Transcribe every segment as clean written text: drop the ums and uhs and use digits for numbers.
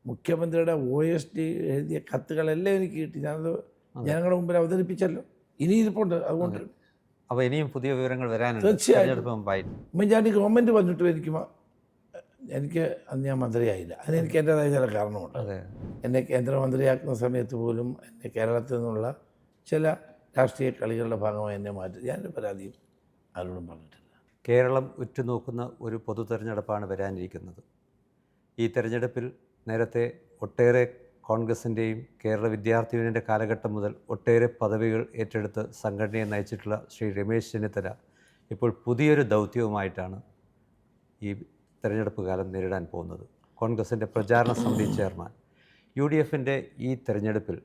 മുഖ്യമന്ത്രിയുടെ OSD എഴുതിയ കത്തുകളെല്ലാം എനിക്ക് കിട്ടി. ഞാനത് ജനങ്ങളുടെ മുമ്പിൽ അവതരിപ്പിച്ചല്ലോ. ഇനി ഇരിപ്പുണ്ട്. അതുകൊണ്ട് അപ്പോൾ ഇനിയും പുതിയ വിവരങ്ങൾ വരാനുണ്ട്. തീർച്ചയായും മുമ്പായി ഉമ്മൻചാണ്ടി ഗവൺമെൻറ് വന്നിട്ടും എനിക്ക് അന്ന് ഞാൻ മന്ത്രിയായില്ല. അതിനെനിക്ക് എൻ്റേതായ ചില കാരണമുണ്ട്. എന്നെ കേന്ദ്രമന്ത്രിയാക്കുന്ന സമയത്ത് പോലും എന്നെ കേരളത്തിൽ നിന്നുള്ള ചില രാഷ്ട്രീയ കളികളുടെ ഭാഗമായി എന്നെ മാറ്റി. ഞാനൊരു പരാതിയും ആരോടും പറഞ്ഞിട്ടില്ല. കേരളം ഉറ്റുനോക്കുന്ന ഒരു പൊതു തെരഞ്ഞെടുപ്പാണ് വരാനിരിക്കുന്നത്. ഈ തെരഞ്ഞെടുപ്പിൽ നേരത്തെ ഒട്ടേറെ കോൺഗ്രസിൻ്റെയും കേരള വിദ്യാർത്ഥി യൂണിയൻ്റെ കാലഘട്ടം മുതൽ ഒട്ടേറെ പദവികൾ ഏറ്റെടുത്ത് സംഘടനയെ നയിച്ചിട്ടുള്ള ശ്രീ രമേശ് ചെന്നിത്തല ഇപ്പോൾ പുതിയൊരു ദൗത്യവുമായിട്ടാണ് ഈ തെരഞ്ഞെടുപ്പ് കാലം നേരിടാൻ പോകുന്നത്. കോൺഗ്രസിൻ്റെ പ്രചാരണ സമിതി ചെയർമാൻ. UDFൻ്റെ ഈ തെരഞ്ഞെടുപ്പിൽ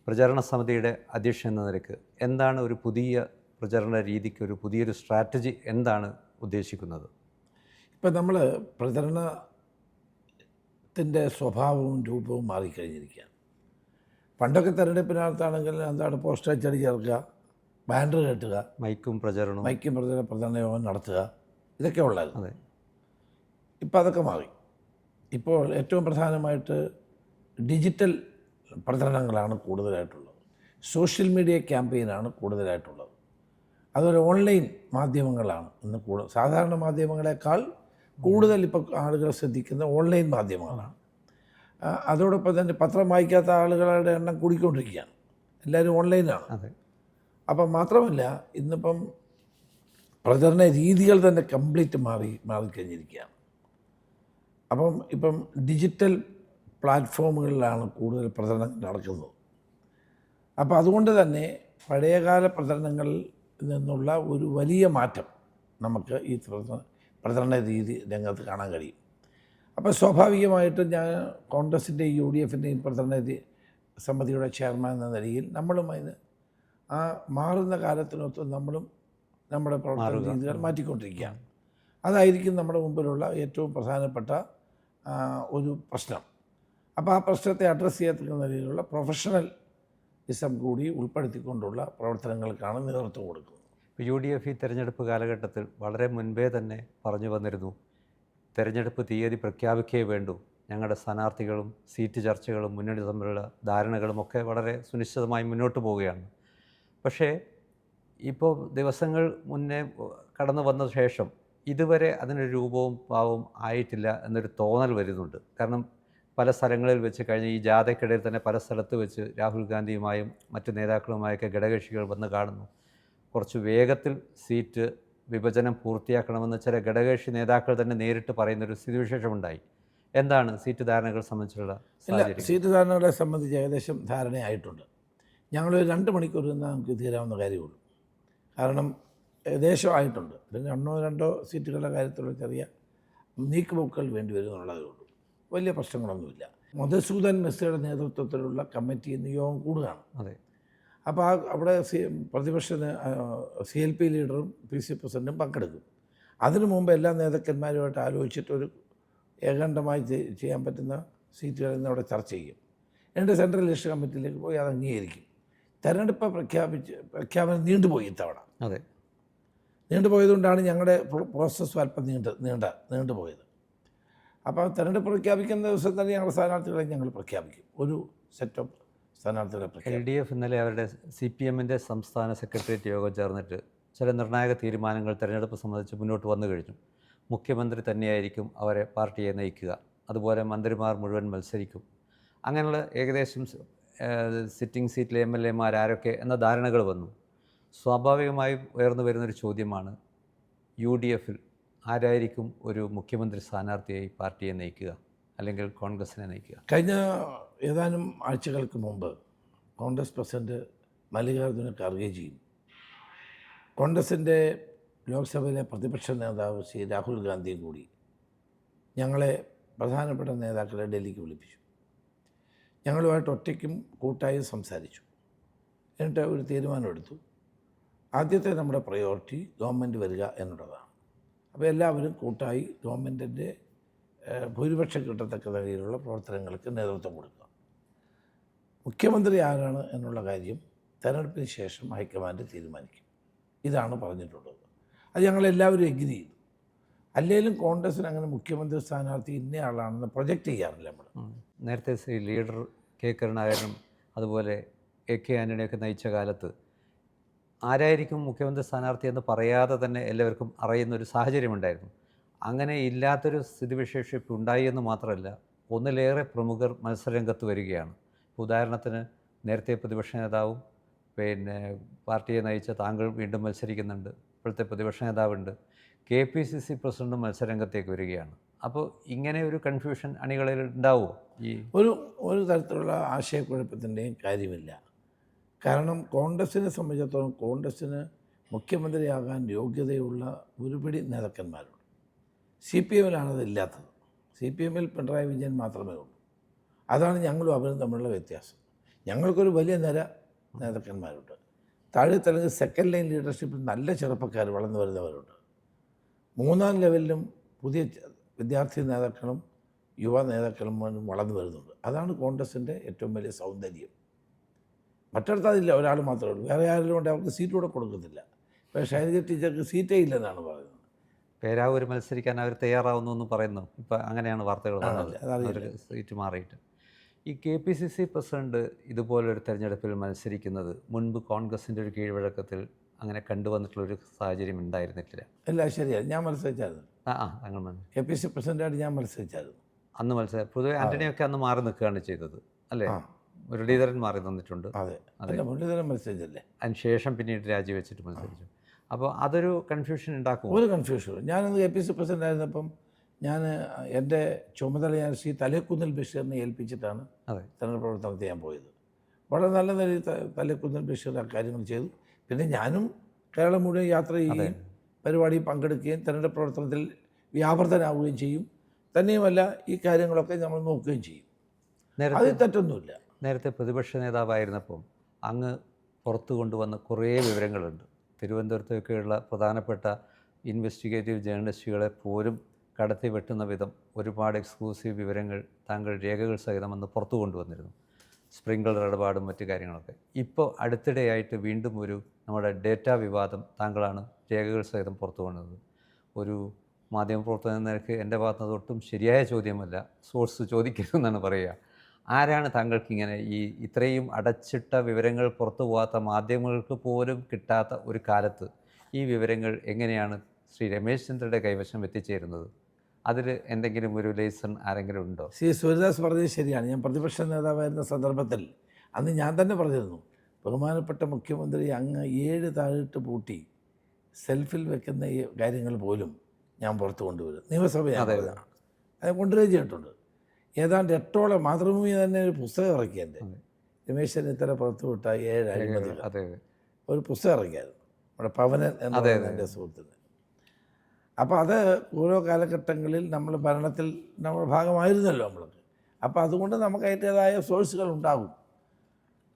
പ്രചാരണ സമിതിയുടെ അധ്യക്ഷൻ എന്ന നിലയ്ക്ക് എന്താണ് ഒരു പുതിയ പ്രചരണ രീതിക്ക് ഒരു പുതിയൊരു സ്ട്രാറ്റജി എന്താണ് ഉദ്ദേശിക്കുന്നത്? ഇപ്പം നമ്മൾ പ്രചരണത്തിൻ്റെ സ്വഭാവവും രൂപവും മാറിക്കഴിഞ്ഞിരിക്കുകയാണ്. പണ്ടൊക്കെ തെരഞ്ഞെടുപ്പിനകത്താണെങ്കിൽ എന്താണ് പോസ്റ്റർ അച്ചടി ചേർക്കുക, ബാനർ കെട്ടുക, മൈക്കും പ്രചരണ യോഗം നടത്തുക, ഇതൊക്കെ ഉള്ളത്. അതെ. ഇപ്പം അതൊക്കെ മാറി. ഇപ്പോൾ ഏറ്റവും പ്രധാനമായിട്ട് ഡിജിറ്റൽ പ്രചരണങ്ങളാണ് കൂടുതലായിട്ടുള്ളത്. സോഷ്യൽ മീഡിയ ക്യാമ്പയിനാണ് കൂടുതലായിട്ടുള്ളത്. അതുപോലെ ഓൺലൈൻ മാധ്യമങ്ങളാണ് ഇന്ന് സാധാരണ മാധ്യമങ്ങളെക്കാൾ കൂടുതൽ ഇപ്പോൾ ആളുകൾ ശ്രദ്ധിക്കുന്ന ഓൺലൈൻ മാധ്യമങ്ങളാണ്. അതോടൊപ്പം തന്നെ പത്രം വായിക്കാത്ത ആളുകളുടെ എണ്ണം കൂടിക്കൊണ്ടിരിക്കുകയാണ്. എല്ലാവരും ഓൺലൈനാണ്. അപ്പം മാത്രമല്ല ഇന്നിപ്പം പ്രചരണ രീതികൾ തന്നെ കംപ്ലീറ്റ് മാറിക്കഴിഞ്ഞിരിക്കുകയാണ്. അപ്പം ഇപ്പം ഡിജിറ്റൽ പ്ലാറ്റ്ഫോമുകളിലാണ് കൂടുതൽ പ്രചരണം നടക്കുന്നത്. അപ്പോൾ അതുകൊണ്ട് തന്നെ പഴയകാല പ്രചരണങ്ങളിൽ നിന്നുള്ള ഒരു വലിയ മാറ്റം നമുക്ക് ഈ പ്രചരണ രീതി രംഗത്ത് കാണാൻ കഴിയും. അപ്പോൾ സ്വാഭാവികമായിട്ടും ഞാൻ കോൺഗ്രസിൻ്റെയും UDFൻ്റെയും പ്രചരണ സമിതിയുടെ ചെയർമാൻ എന്ന നിലയിൽ നമ്മളും അതിന് ആ മാറുന്ന കാലത്തിനൊത്ത് നമ്മളും നമ്മുടെ പ്രവർത്തന രീതികൾ മാറ്റിക്കൊണ്ടിരിക്കുകയാണ്. അതായിരിക്കും നമ്മുടെ മുമ്പിലുള്ള ഏറ്റവും പ്രധാനപ്പെട്ട ഒരു പ്രശ്നം. അപ്പോൾ ആ പ്രശ്നത്തെ അഡ്രസ്സ് ചെയ്യത്തക്ക നിലയിലുള്ള പ്രൊഫഷണലിസം കൂടി ഉൾപ്പെടുത്തിക്കൊണ്ടുള്ള പ്രവർത്തനങ്ങൾക്കാണ് നേതൃത്വം കൊടുക്കുന്നത്. UDF ഈ തെരഞ്ഞെടുപ്പ് കാലഘട്ടത്തിൽ വളരെ മുൻപേ തന്നെ പറഞ്ഞു വന്നിരുന്നു, തെരഞ്ഞെടുപ്പ് തീയതി പ്രഖ്യാപിക്കുകയേ വേണ്ടൂ, ഞങ്ങളുടെ സ്ഥാനാർത്ഥികളും സീറ്റ് ചർച്ചകളും മുന്നണി തമ്മിലുള്ള ധാരണകളും ഒക്കെ വളരെ സുനിശ്ചിതമായി മുന്നോട്ട് പോവുകയാണ്. പക്ഷേ ഇപ്പോൾ ദിവസങ്ങൾ മുന്നേ കടന്നു വന്ന ശേഷം ഇതുവരെ അതിനൊരു രൂപവും ഭാവവും ആയിട്ടില്ല എന്നൊരു തോന്നൽ വരുന്നുണ്ട്. കാരണം പല സ്ഥലങ്ങളിൽ വെച്ച് കഴിഞ്ഞ ഈ ജാഥയ്ക്കിടയിൽ തന്നെ പല സ്ഥലത്ത് വെച്ച് രാഹുൽ ഗാന്ധിയുമായും മറ്റു നേതാക്കളുമായൊക്കെ ഘടകകക്ഷികൾ വന്ന് കാണുന്നു. കുറച്ച് വേഗത്തിൽ സീറ്റ് വിഭജനം പൂർത്തിയാക്കണമെന്ന് ചില ഘടകകക്ഷി നേതാക്കൾ തന്നെ നേരിട്ട് പറയുന്നൊരു സ്ഥിതിവിശേഷമുണ്ടായി. എന്താണ് സീറ്റ് ധാരണകൾ സംബന്ധിച്ചുള്ള സാഹചര്യം? സീറ്റ് ധാരണകളെ സംബന്ധിച്ച് ഏകദേശം ധാരണയായിട്ടുണ്ട്. ഞങ്ങളൊരു 2 മണിക്കൂർ നിന്നാൽ നമുക്ക് തീരാവുന്ന കാര്യമുള്ളൂ. കാരണം ഏകദേശം ആയിട്ടുണ്ട്. പിന്നെ 1-2 സീറ്റുകളുടെ കാര്യത്തിലുള്ള ചെറിയ നീക്കുപോക്കുകൾ വേണ്ടി വരും എന്നുള്ളതേ ഉള്ളൂ. വലിയ പ്രശ്നങ്ങളൊന്നുമില്ല. മധുസൂദൻ മിശ്രയുടെ നേതൃത്വത്തിലുള്ള കമ്മിറ്റി യോഗം കൂടുകയാണ്. അതെ. അപ്പോൾ അവിടെ പ്രതിപക്ഷ CLP ലീഡറും PC പ്രസിഡൻറ്റും പങ്കെടുക്കും. അതിനു മുമ്പ് എല്ലാ നേതാക്കന്മാരുമായിട്ട് ആലോചിച്ചിട്ടൊരു ഏകാണ്ടമായി ചെയ്യാൻ പറ്റുന്ന സീറ്റുകളിൽ നിന്ന് അവിടെ ചർച്ച ചെയ്യും. എന്നിട്ട് സെൻട്രൽ ഇലക്ഷൻ കമ്മിറ്റിയിലേക്ക് പോയി അത് അംഗീകരിക്കും. തെരഞ്ഞെടുപ്പ് പ്രഖ്യാപനം നീണ്ടുപോയി ഇത്തവണ. അതെ. നീണ്ടുപോയതുകൊണ്ടാണ് ഞങ്ങളുടെ പ്രോസസ്സ് അല്പം നീണ്ടുപോയത്. അപ്പോൾ തെരഞ്ഞെടുപ്പ് പ്രഖ്യാപിക്കുന്ന ദിവസം തന്നെ ഞങ്ങളുടെ സ്ഥാനാർത്ഥികളെ ഞങ്ങൾ പ്രഖ്യാപിക്കും. ഒരു സെറ്റ് ഓഫ് സ്ഥാനാർത്ഥികളെ പ്രഖ്യാപിക്കും. LDF ഇന്നലെ അവരുടെ CPMൻ്റെ സംസ്ഥാന സെക്രട്ടേറിയറ്റ് യോഗം ചേർന്നിട്ട് ചില നിർണായക തീരുമാനങ്ങൾ തെരഞ്ഞെടുപ്പ് സംബന്ധിച്ച് മുന്നോട്ട് വന്നു കഴിഞ്ഞു. മുഖ്യമന്ത്രി തന്നെയായിരിക്കും അവരെ പാർട്ടിയെ നയിക്കുക, അതുപോലെ മന്ത്രിമാർ മുഴുവൻ മത്സരിക്കും, അങ്ങനെയുള്ള ഏകദേശം സിറ്റിംഗ് സീറ്റിലെ MLAമാർ ആരൊക്കെ എന്ന ധാരണകൾ വന്നു. സ്വാഭാവികമായും ഉയർന്നു വരുന്നൊരു ചോദ്യമാണ്, UDFൽ ആരായിരിക്കും ഒരു മുഖ്യമന്ത്രി സ്ഥാനാർത്ഥിയായി പാർട്ടിയെ നയിക്കുക അല്ലെങ്കിൽ കോൺഗ്രസിനെ നയിക്കുക? കഴിഞ്ഞ ഏതാനും ആഴ്ചകൾക്ക് മുമ്പ് കോൺഗ്രസ് പ്രസിഡന്റ് മല്ലികാർജ്ജുന ഖാർഗെജിയും കോൺഗ്രസിൻ്റെ ലോക്സഭയിലെ പ്രതിപക്ഷ നേതാവ് ശ്രീ രാഹുൽ ഗാന്ധിയും കൂടി ഞങ്ങളെ പ്രധാനപ്പെട്ട നേതാക്കളെ ഡൽഹിക്ക് വിളിപ്പിച്ചു. ഞങ്ങളുമായിട്ട് ഒറ്റയ്ക്കും കൂട്ടായും സംസാരിച്ചു. എന്നിട്ട് ഒരു തീരുമാനമെടുത്തു. ആദ്യത്തെ നമ്മുടെ പ്രയോറിറ്റി ഗവൺമെൻറ് വരിക എന്നുള്ളതാണ്. അപ്പോൾ എല്ലാവരും കൂട്ടായി ഗവൺമെൻറ്റിൻ്റെ ഭൂരിപക്ഷം കിട്ടത്തക്ക നിലയിലുള്ള പ്രവർത്തനങ്ങൾക്ക് നേതൃത്വം കൊടുക്കുക. മുഖ്യമന്ത്രി ആരാണ് എന്നുള്ള കാര്യം തെരഞ്ഞെടുപ്പിന് ശേഷം ഹൈക്കമാൻഡ് തീരുമാനിക്കും. ഇതാണ് പറഞ്ഞിട്ടുള്ളത്. അത് ഞങ്ങളെല്ലാവരും എഗ്രി ചെയ്തു. അല്ലെങ്കിലും കോൺഗ്രസ്സിന് അങ്ങനെ മുഖ്യമന്ത്രി സ്ഥാനാർത്ഥി ഇന്നയാളാണെന്ന് പ്രൊജക്റ്റ് ചെയ്യാറില്ല നമ്മൾ. നേരത്തെ ശ്രീ ലീഡർ കെ കരുണാകരനും അതുപോലെ കെ ആൻ്റണിയൊക്കെ നയിച്ച കാലത്ത് ആരായിരിക്കും മുഖ്യമന്ത്രി സ്ഥാനാർത്ഥി എന്ന് പറയാതെ തന്നെ എല്ലാവർക്കും അറിയുന്നൊരു സാഹചര്യമുണ്ടായിരുന്നു. അങ്ങനെ ഇല്ലാത്തൊരു സ്ഥിതിവിശേഷം ഇപ്പോൾ ഉണ്ടായി എന്ന് മാത്രമല്ല, ഒന്നിലേറെ പ്രമുഖർ മത്സരരംഗത്ത് വരികയാണ്. ഉദാഹരണത്തിന് നേരത്തെ പ്രതിപക്ഷ നേതാവും പിന്നെ പാർട്ടിയെ നയിച്ച താങ്കൾ വീണ്ടും മത്സരിക്കുന്നുണ്ട്. ഇപ്പോഴത്തെ പ്രതിപക്ഷ നേതാവുണ്ട്. KPCC പ്രസിഡന്റും മത്സരരംഗത്തേക്ക് വരികയാണ്. അപ്പോൾ ഇങ്ങനെ ഒരു കൺഫ്യൂഷൻ അണികളിൽ ഉണ്ടാവുമോ? ഒരു തരത്തിലുള്ള ആശയക്കുഴപ്പത്തിൻ്റെയും കാര്യമില്ല. കാരണം കോൺഗ്രസ്സിനെ സംബന്ധിച്ചിടത്തോളം കോൺഗ്രസ്സിന് മുഖ്യമന്ത്രിയാകാൻ യോഗ്യതയുള്ള ഒരുപിടി നേതാക്കന്മാരുണ്ട്. CPMലാണത് ഇല്ലാത്തത്. CPMൽ പിണറായി വിജയൻ മാത്രമേ ഉള്ളൂ. അതാണ് ഞങ്ങളും അവരും തമ്മിലുള്ള വ്യത്യാസം. ഞങ്ങൾക്കൊരു വലിയ നിര നേതാക്കന്മാരുണ്ട്. താഴെ തലത്തിൽ സെക്കൻഡ് ലൈൻ ലീഡർഷിപ്പിൽ നല്ല ചെറുപ്പക്കാർ വളർന്നു വരുന്നവരുണ്ട്. മൂന്നാം ലെവലിലും പുതിയ വിദ്യാർത്ഥി നേതാക്കളും യുവ നേതാക്കളും വളർന്നു വരുന്നുണ്ട്. അതാണ് കോൺഗ്രസിൻ്റെ ഏറ്റവും വലിയ സൗന്ദര്യം. മറ്റിടത്ത് അതില്ല, ഒരാൾ മാത്രമേ ഉള്ളൂ. വേറെ ആരെങ്കിലും കൊണ്ട് അവർക്ക് സീറ്റ് കൂടെ കൊടുക്കുന്നില്ല. ഇപ്പോൾ ശൈലജ ടീച്ചർക്ക് സീറ്റേ ഇല്ലെന്നാണ് പറയുന്നത്. പേരാവൂർ മത്സരിക്കാൻ അവർ തയ്യാറാവുന്നു എന്ന് പറയുന്നു. ഇപ്പം അങ്ങനെയാണ് വാർത്തകൾ വന്നത്, അവർക്ക് സീറ്റ് മാറിയിട്ട്. ഈ KPCC പ്രസിഡന്റ് ഇതുപോലൊരു തെരഞ്ഞെടുപ്പിൽ മത്സരിക്കുന്നത് മുൻപ് കോൺഗ്രസിൻ്റെ ഒരു കീഴ്വഴക്കത്തിൽ അങ്ങനെ കണ്ടുവന്നിട്ടുള്ളൊരു സാഹചര്യം ഉണ്ടായിരുന്നില്ല. അല്ല, ശരിയാണ്. ഞാൻ മത്സരിച്ചായിരുന്നു. താങ്കൾ KPCC പ്രസിഡന്റായിട്ട് ഞാൻ മത്സരിച്ചായിരുന്നു. അന്ന് മത്സരം പൊതുവെ ആൻ്റണിയൊക്കെ അന്ന് മാറി നിൽക്കുകയാണ് ചെയ്തത് അല്ലേ? മുരളീധരൻ മാറി നിന്നിട്ടുണ്ട്. അതെ, മുരളീധരൻ മത്സരിച്ചല്ലേ. അതിന് ശേഷം പിന്നീട് രാജിവെച്ചിട്ട് മത്സരിച്ചു. അപ്പോൾ അതൊരു കൺഫ്യൂഷൻ ഉണ്ടാക്കും. ഒരു കൺഫ്യൂഷൻ. ഞാനന്ന് KPCC പ്രസിഡന്റ് ആയിരുന്നപ്പം ഞാൻ എൻ്റെ ചുമതല ഞാൻ ശ്രീ തലേക്കുന്നിൽ ബഷീറിനെ ഏൽപ്പിച്ചിട്ടാണ് തെരഞ്ഞെടുപ്പ് പ്രവർത്തനം ചെയ്യാൻ പോയത്. വളരെ നല്ല നിലയിൽ തലേക്കുന്നിൽ ബഷീർ ആ കാര്യങ്ങൾ ചെയ്തു. പിന്നെ ഞാനും കേരളം മുഴുവൻ യാത്ര ചെയ്യുകയും പരിപാടിയിൽ പങ്കെടുക്കുകയും തെരഞ്ഞെടുപ്പ് പ്രവർത്തനത്തിൽ വ്യാപൃതനാവുകയും ചെയ്യും. തന്നെയുമല്ല, ഈ കാര്യങ്ങളൊക്കെ നമ്മൾ നോക്കുകയും ചെയ്യും. അതിൽ തെറ്റൊന്നുമില്ല. നേരത്തെ പ്രതിപക്ഷ നേതാവായിരുന്നപ്പം അങ്ങ് പുറത്തു കൊണ്ടുവന്ന കുറേ വിവരങ്ങളുണ്ട്. തിരുവനന്തപുരത്തൊക്കെയുള്ള പ്രധാനപ്പെട്ട ഇൻവെസ്റ്റിഗേറ്റീവ് ജേർണലിസ്റ്റുകളെ പോലും കടത്തി വെട്ടുന്ന വിധം ഒരുപാട് എക്സ്ക്ലൂസീവ് വിവരങ്ങൾ താങ്കൾ രേഖകൾ സഹിതമെന്ന് പുറത്തു കൊണ്ടുവന്നിരുന്നു. സ്പ്രിംഗ്ലർ ഇടപാടും മറ്റു കാര്യങ്ങളൊക്കെ. ഇപ്പോൾ അടുത്തിടെയായിട്ട് വീണ്ടും ഒരു നമ്മുടെ ഡേറ്റാ വിവാദം താങ്കളാണ് രേഖകൾ സഹിതം പുറത്തു കൊണ്ടുവന്നത്. ഒരു മാധ്യമപ്രവർത്തകൻ എന്ന നിലയ്ക്ക് എൻ്റെ ഭാഗത്തുനിന്ന് ഒട്ടും ശരിയായ ചോദ്യമല്ല, സോഴ്സ് ചോദിക്കരുതെന്നാണ് പറയുക. ആരാണ് താങ്കൾക്ക് ഇങ്ങനെ ഈ ഇത്രയും അടച്ചിട്ട വിവരങ്ങൾ പുറത്തു പോകാത്ത, മാധ്യമങ്ങൾക്ക് പോലും കിട്ടാത്ത ഒരു കാലത്ത് ഈ വിവരങ്ങൾ എങ്ങനെയാണ് ശ്രീ രമേശ് ചന്ദ്രയുടെ കൈവശം എത്തിച്ചേരുന്നത്? അതിൽ എന്തെങ്കിലും ഒരു ലേസൺ ആരെങ്കിലും ഉണ്ടോ? ശ്രീ സൂര്യദാസ് പറഞ്ഞത് ശരിയാണ്. ഞാൻ പ്രതിപക്ഷ നേതാവായിരുന്ന സന്ദർഭത്തിൽ അന്ന് ഞാൻ തന്നെ പറഞ്ഞിരുന്നു, ബഹുമാനപ്പെട്ട മുഖ്യമന്ത്രി അങ്ങ് 7 താഴിട്ട് പൂട്ടി സെൽഫിൽ വെക്കുന്ന ഈ കാര്യങ്ങൾ പോലും ഞാൻ പുറത്തു കൊണ്ടുവരും. നിയമസഭയാണ് അത് കൊണ്ടുവരികയും ചെയ്തിട്ടുണ്ട്. ഏതാണ്ട് 8ഓളം മാതൃഭൂമി തന്നെ ഒരു പുസ്തകം ഇറക്കിയെൻ്റെ രമേശ് ചെന്നിത്തല പുറത്തു വിട്ട 7 അഴിമതികൾ ഒരു പുസ്തകം ഇറക്കിയായിരുന്നു നമ്മുടെ പവനൻ എന്ന എൻ്റെ സുഹൃത്തിന്. അപ്പോൾ അത് ഓരോ കാലഘട്ടങ്ങളിൽ നമ്മൾ ഭരണത്തിൽ നമ്മൾ ഭാഗമായിരുന്നല്ലോ നമ്മൾക്ക്. അപ്പോൾ അതുകൊണ്ട് നമുക്ക് അതിൻ്റേതായ സോഴ്സുകൾ ഉണ്ടാകും.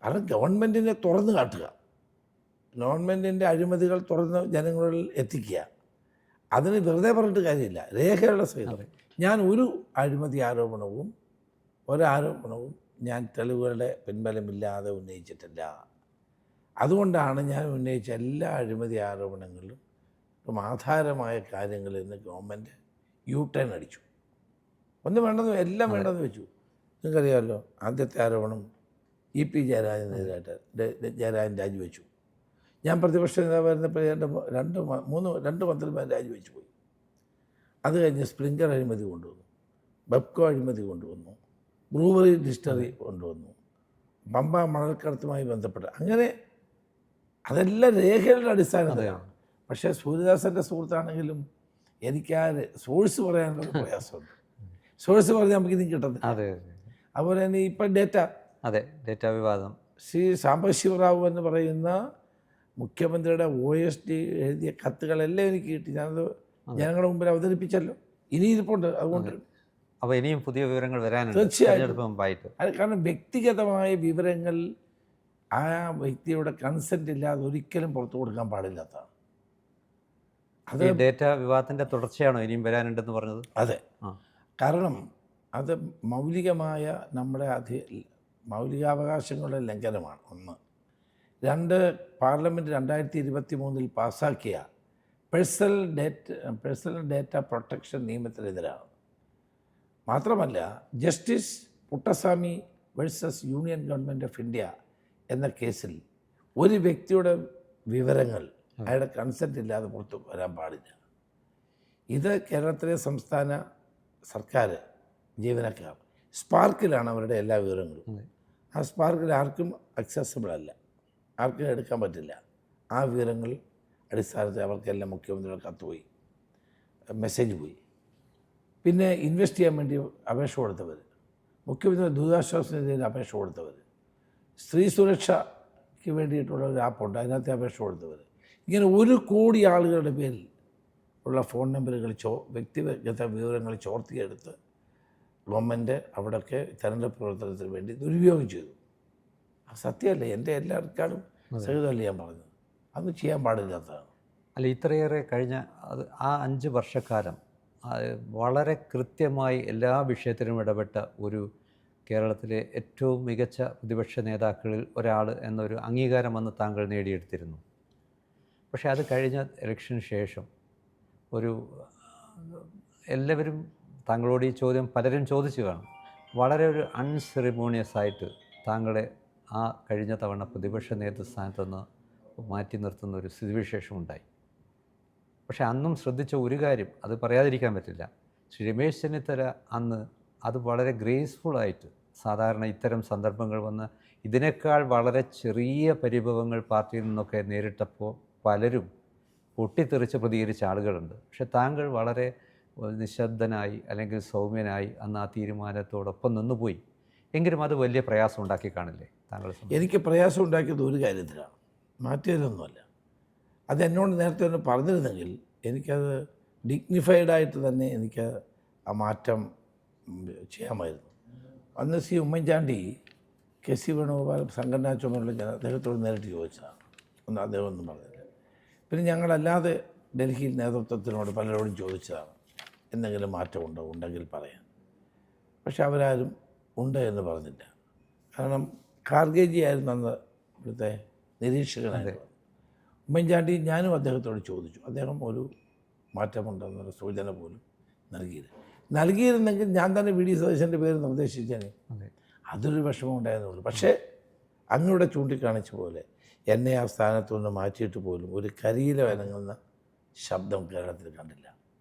കാരണം ഗവൺമെൻറ്റിനെ തുറന്നു കാട്ടുക, ഗവൺമെൻറ്റിൻ്റെ അഴിമതികൾ തുറന്ന് ജനങ്ങളിൽ എത്തിക്കുക, അതിന് വെറുതെ പറഞ്ഞിട്ട് കാര്യമില്ല. രേഖകളുടെ സഹിതം ഞാൻ ഒരു അഴിമതി ആരോപണവും ഞാൻ തെളിവുകളുടെ പിൻബലമില്ലാതെ ഉന്നയിച്ചിട്ടില്ല. അതുകൊണ്ടാണ് ഞാൻ ഉന്നയിച്ച എല്ലാ അഴിമതി ആരോപണങ്ങളിലും ആധാരമായ കാര്യങ്ങളിൽ നിന്ന് ഗവൺമെൻറ് U-turn അടിച്ചു. ഒന്നും വേണ്ടെന്ന്, എല്ലാം വേണ്ടെന്ന് വെച്ചു. നിങ്ങൾക്കറിയാമല്ലോ, ആദ്യത്തെ ആരോപണം EP ജയരാജനെതിരായിട്ട് ജയരാജൻ രാജിവെച്ചു. ഞാൻ പ്രതിപക്ഷ നേതാവായിരുന്നപ്പോൾ രണ്ട് മന്ത്രിമാർ രാജിവെച്ചു പോയി. അത് കഴിഞ്ഞ് സ്പ്രിംഗ്ലർ അഴിമതി കൊണ്ടുവന്നു, ബെപ്കോ അഴിമതി കൊണ്ടുവന്നു, ബ്രൂവറി ഡിസ്റ്ററി കൊണ്ടുവന്നു, പമ്പ മണൽക്കടത്തുമായി ബന്ധപ്പെട്ട്, അങ്ങനെ അതെല്ലാം രേഖകളുടെ അടിസ്ഥാനത്തിലാണ്. പക്ഷേ സൂര്യദാസൻ്റെ സുഹൃത്താണെങ്കിലും എനിക്ക് ആ സോഴ്സ് പറയാനുള്ള പ്രയാസമുണ്ട്. സോഴ്സ് പറഞ്ഞാൽ നമുക്ക് ഇനി കിട്ടുന്നത്. അതുപോലെ തന്നെ ഇപ്പം ഡേറ്റ വിവാദം, ശ്രീ സാംബശിവറാവു എന്ന് പറയുന്ന മുഖ്യമന്ത്രിയുടെ OSD എഴുതിയ കത്തുകളെല്ലാം എനിക്ക് കിട്ടി. ഞാനത് ജനങ്ങളുടെ മുമ്പിൽ അവതരിപ്പിച്ചല്ലോ. ഇനി ഇരിപ്പുണ്ട്. അതുകൊണ്ട് അപ്പോൾ ഇനിയും പുതിയ വിവരങ്ങൾ വരാനുണ്ട് തീർച്ചയായിട്ടും. അത് കാരണം വ്യക്തിഗതമായ വിവരങ്ങൾ ആ വ്യക്തിയുടെ കൺസെൻറ്റ് ഇല്ലാതെ ഒരിക്കലും പുറത്തു കൊടുക്കാൻ പാടില്ലാത്തതാണ്. അത് ഡേറ്റ വിവാദത്തിൻ്റെ തുടർച്ചയാണോ ഇനിയും വരാനുണ്ടെന്ന് പറഞ്ഞത്? അതെ, കാരണം അത് മൗലികമായ നമ്മുടെ മൗലികാവകാശങ്ങളുടെ ലംഘനമാണ്. 1. 2, പാർലമെൻറ്റ് 2023 പാസ്സാക്കിയ പേഴ്സണൽ ഡേറ്റ പ്രൊട്ടക്ഷൻ നിയമത്തിനെതിരാണ്. മാത്രമല്ല, justice Puttaswamy versus union government of India എന്ന കേസിൽ ഒരു വ്യക്തിയുടെ വിവരങ്ങൾ അയാളുടെ കൺസെൻറ്റ് ഇല്ലാതെ പുറത്തു വരാൻ പാടില്ല. ഇത് കേരളത്തിലെ സംസ്ഥാന സർക്കാർ ജീവനക്കാർ സ്പാർക്കിലാണ് അവരുടെ എല്ലാ വിവരങ്ങളും. ആ സ്പാർക്കിൽ ആർക്കും അക്സസിബിൾ അല്ല, ആർക്കും എടുക്കാൻ പറ്റില്ല. ആ വിവരങ്ങൾ അടിസ്ഥാനത്തിൽ അവർക്കെല്ലാം മുഖ്യമന്ത്രിയുടെ കത്ത് പോയി, മെസ്സേജ് പോയി. പിന്നെ ഇൻവെസ്റ്റ് ചെയ്യാൻ വേണ്ടി അപേക്ഷ കൊടുത്തവർ, മുഖ്യമന്ത്രി ദുരിതാശ്വാസ നിധിയിൽ അപേക്ഷ കൊടുത്തവർ, സ്ത്രീ സുരക്ഷയ്ക്ക് വേണ്ടിയിട്ടുള്ള ഒരു ആപ്പുണ്ട്, അതിനകത്ത് അപേക്ഷ കൊടുത്തവർ, ഇങ്ങനെ 1 കോടി ആളുകളുടെ പേരിൽ ഉള്ള ഫോൺ നമ്പറുകൾ വ്യക്തിഗത വിവരങ്ങൾ ചോർത്തിയെടുത്ത് ഗവൺമെൻറ് അവിടെയൊക്കെ തെരഞ്ഞെടുപ്പ് പ്രവർത്തനത്തിന് വേണ്ടി ദുരുപയോഗം ചെയ്തു. ആ സത്യമല്ലേ, എൻ്റെ എല്ലാ റെക്കോർഡും സഹിതമല്ലേ ഞാൻ പറഞ്ഞത്. അതൊന്നും ചെയ്യാൻ പാടില്ലാത്തതാണ്. അല്ല, ഇത്രയേറെ കഴിഞ്ഞ ആ 5 വർഷക്കാലം വളരെ കൃത്യമായി എല്ലാ വിഷയത്തിലും ഇടപെട്ട ഒരു കേരളത്തിലെ ഏറ്റവും മികച്ച പ്രതിപക്ഷ നേതാക്കളിൽ ഒരാൾ എന്നൊരു അംഗീകാരം അന്ന് താങ്കൾ നേടിയെടുത്തിരുന്നു. പക്ഷേ അത് കഴിഞ്ഞ ഇലക്ഷന് ശേഷം എല്ലാവരും താങ്കളോട് ഈ ചോദ്യം പലരും ചോദിച്ചു കാണും. വളരെ ഒരു അൺസെറിമോണിയസ് ആയിട്ട് താങ്കളെ ആ കഴിഞ്ഞ തവണ പ്രതിപക്ഷ നേതൃസ്ഥാനത്ത് നിന്ന് മാറ്റി നിർത്തുന്ന ഒരു സ്ഥിതിവിശേഷം ഉണ്ടായി. പക്ഷേ അന്നും ശ്രദ്ധിച്ച ഒരു കാര്യം, അത് പറയാതിരിക്കാൻ പറ്റില്ല, ശ്രീ രമേശ് ചെന്നിത്തല അന്ന് അത് വളരെ ഗ്രേസ്ഫുള്ളായിട്ട്, സാധാരണ ഇത്തരം സന്ദർഭങ്ങൾ വന്ന് ഇതിനേക്കാൾ വളരെ ചെറിയ പരിഭവങ്ങൾ പാർട്ടിയിൽ നിന്നൊക്കെ നേരിട്ടപ്പോൾ പലരും പൊട്ടിത്തെറിച്ച് പ്രതികരിച്ച ആളുകളുണ്ട്. പക്ഷെ താങ്കൾ വളരെ നിശബ്ദനായി അല്ലെങ്കിൽ സൗമ്യനായി അന്ന് ആ തീരുമാനത്തോടൊപ്പം നിന്നുപോയി. എങ്കിലും അത് വലിയ പ്രയാസം ഉണ്ടാക്കി കാണില്ലേ താങ്കൾ? എനിക്ക് പ്രയാസം ഉണ്ടാക്കിയത് ഒരു കാര്യത്തിലാണ്, മാറ്റിയതൊന്നുമല്ല. അത് എന്നോട് നേരത്തെ ഒന്ന് പറഞ്ഞിരുന്നെങ്കിൽ എനിക്കത് ഡിഗ്നിഫൈഡായിട്ട് തന്നെ എനിക്ക് ആ മാറ്റം ചെയ്യാമായിരുന്നു. അന്ന് C Oommen Chandy K C Venugopal സംഘടനാ ചുമതല അദ്ദേഹത്തോട് നേരിട്ട് ചോദിച്ചതാണ്, അദ്ദേഹം ഒന്നും പറഞ്ഞില്ല. പിന്നെ ഞങ്ങളല്ലാതെ ഡൽഹിയിൽ നേതൃത്വത്തിനോട് പലരോടും ചോദിച്ചതാണ്, എന്തെങ്കിലും മാറ്റമുണ്ടോ, ഉണ്ടെങ്കിൽ പറയാൻ. പക്ഷെ അവരാരും ഉണ്ട് എന്ന് പറഞ്ഞില്ല. കാരണം ഖാർഗേജി ആയിരുന്നു അന്ന് ഇവിടുത്തെ നിരീക്ഷകനായിരുന്നു. ഉമ്മൻചാണ്ടി ഞാനും അദ്ദേഹത്തോട് ചോദിച്ചു, അദ്ദേഹം ഒരു മാറ്റമുണ്ടെന്നൊരു സൂചന പോലും നൽകിയിരുന്നെങ്കിൽ ഞാൻ തന്നെ വി ഡി സതീശൻ്റെ പേര് നിർദ്ദേശിച്ചേനെ. അതൊരു വിഷമം ഉണ്ടായിരുന്നുള്ളൂ. പക്ഷേ അങ്ങോട്ട് ചൂണ്ടിക്കാണിച്ച പോലെ എന്നെ ആ സ്ഥാനത്തു നിന്ന് മാറ്റിയിട്ട് പോലും ഒരു കരിയില വനങ്ങുന്ന ശബ്ദം കേരളത്തിൽ കണ്ടില്ല.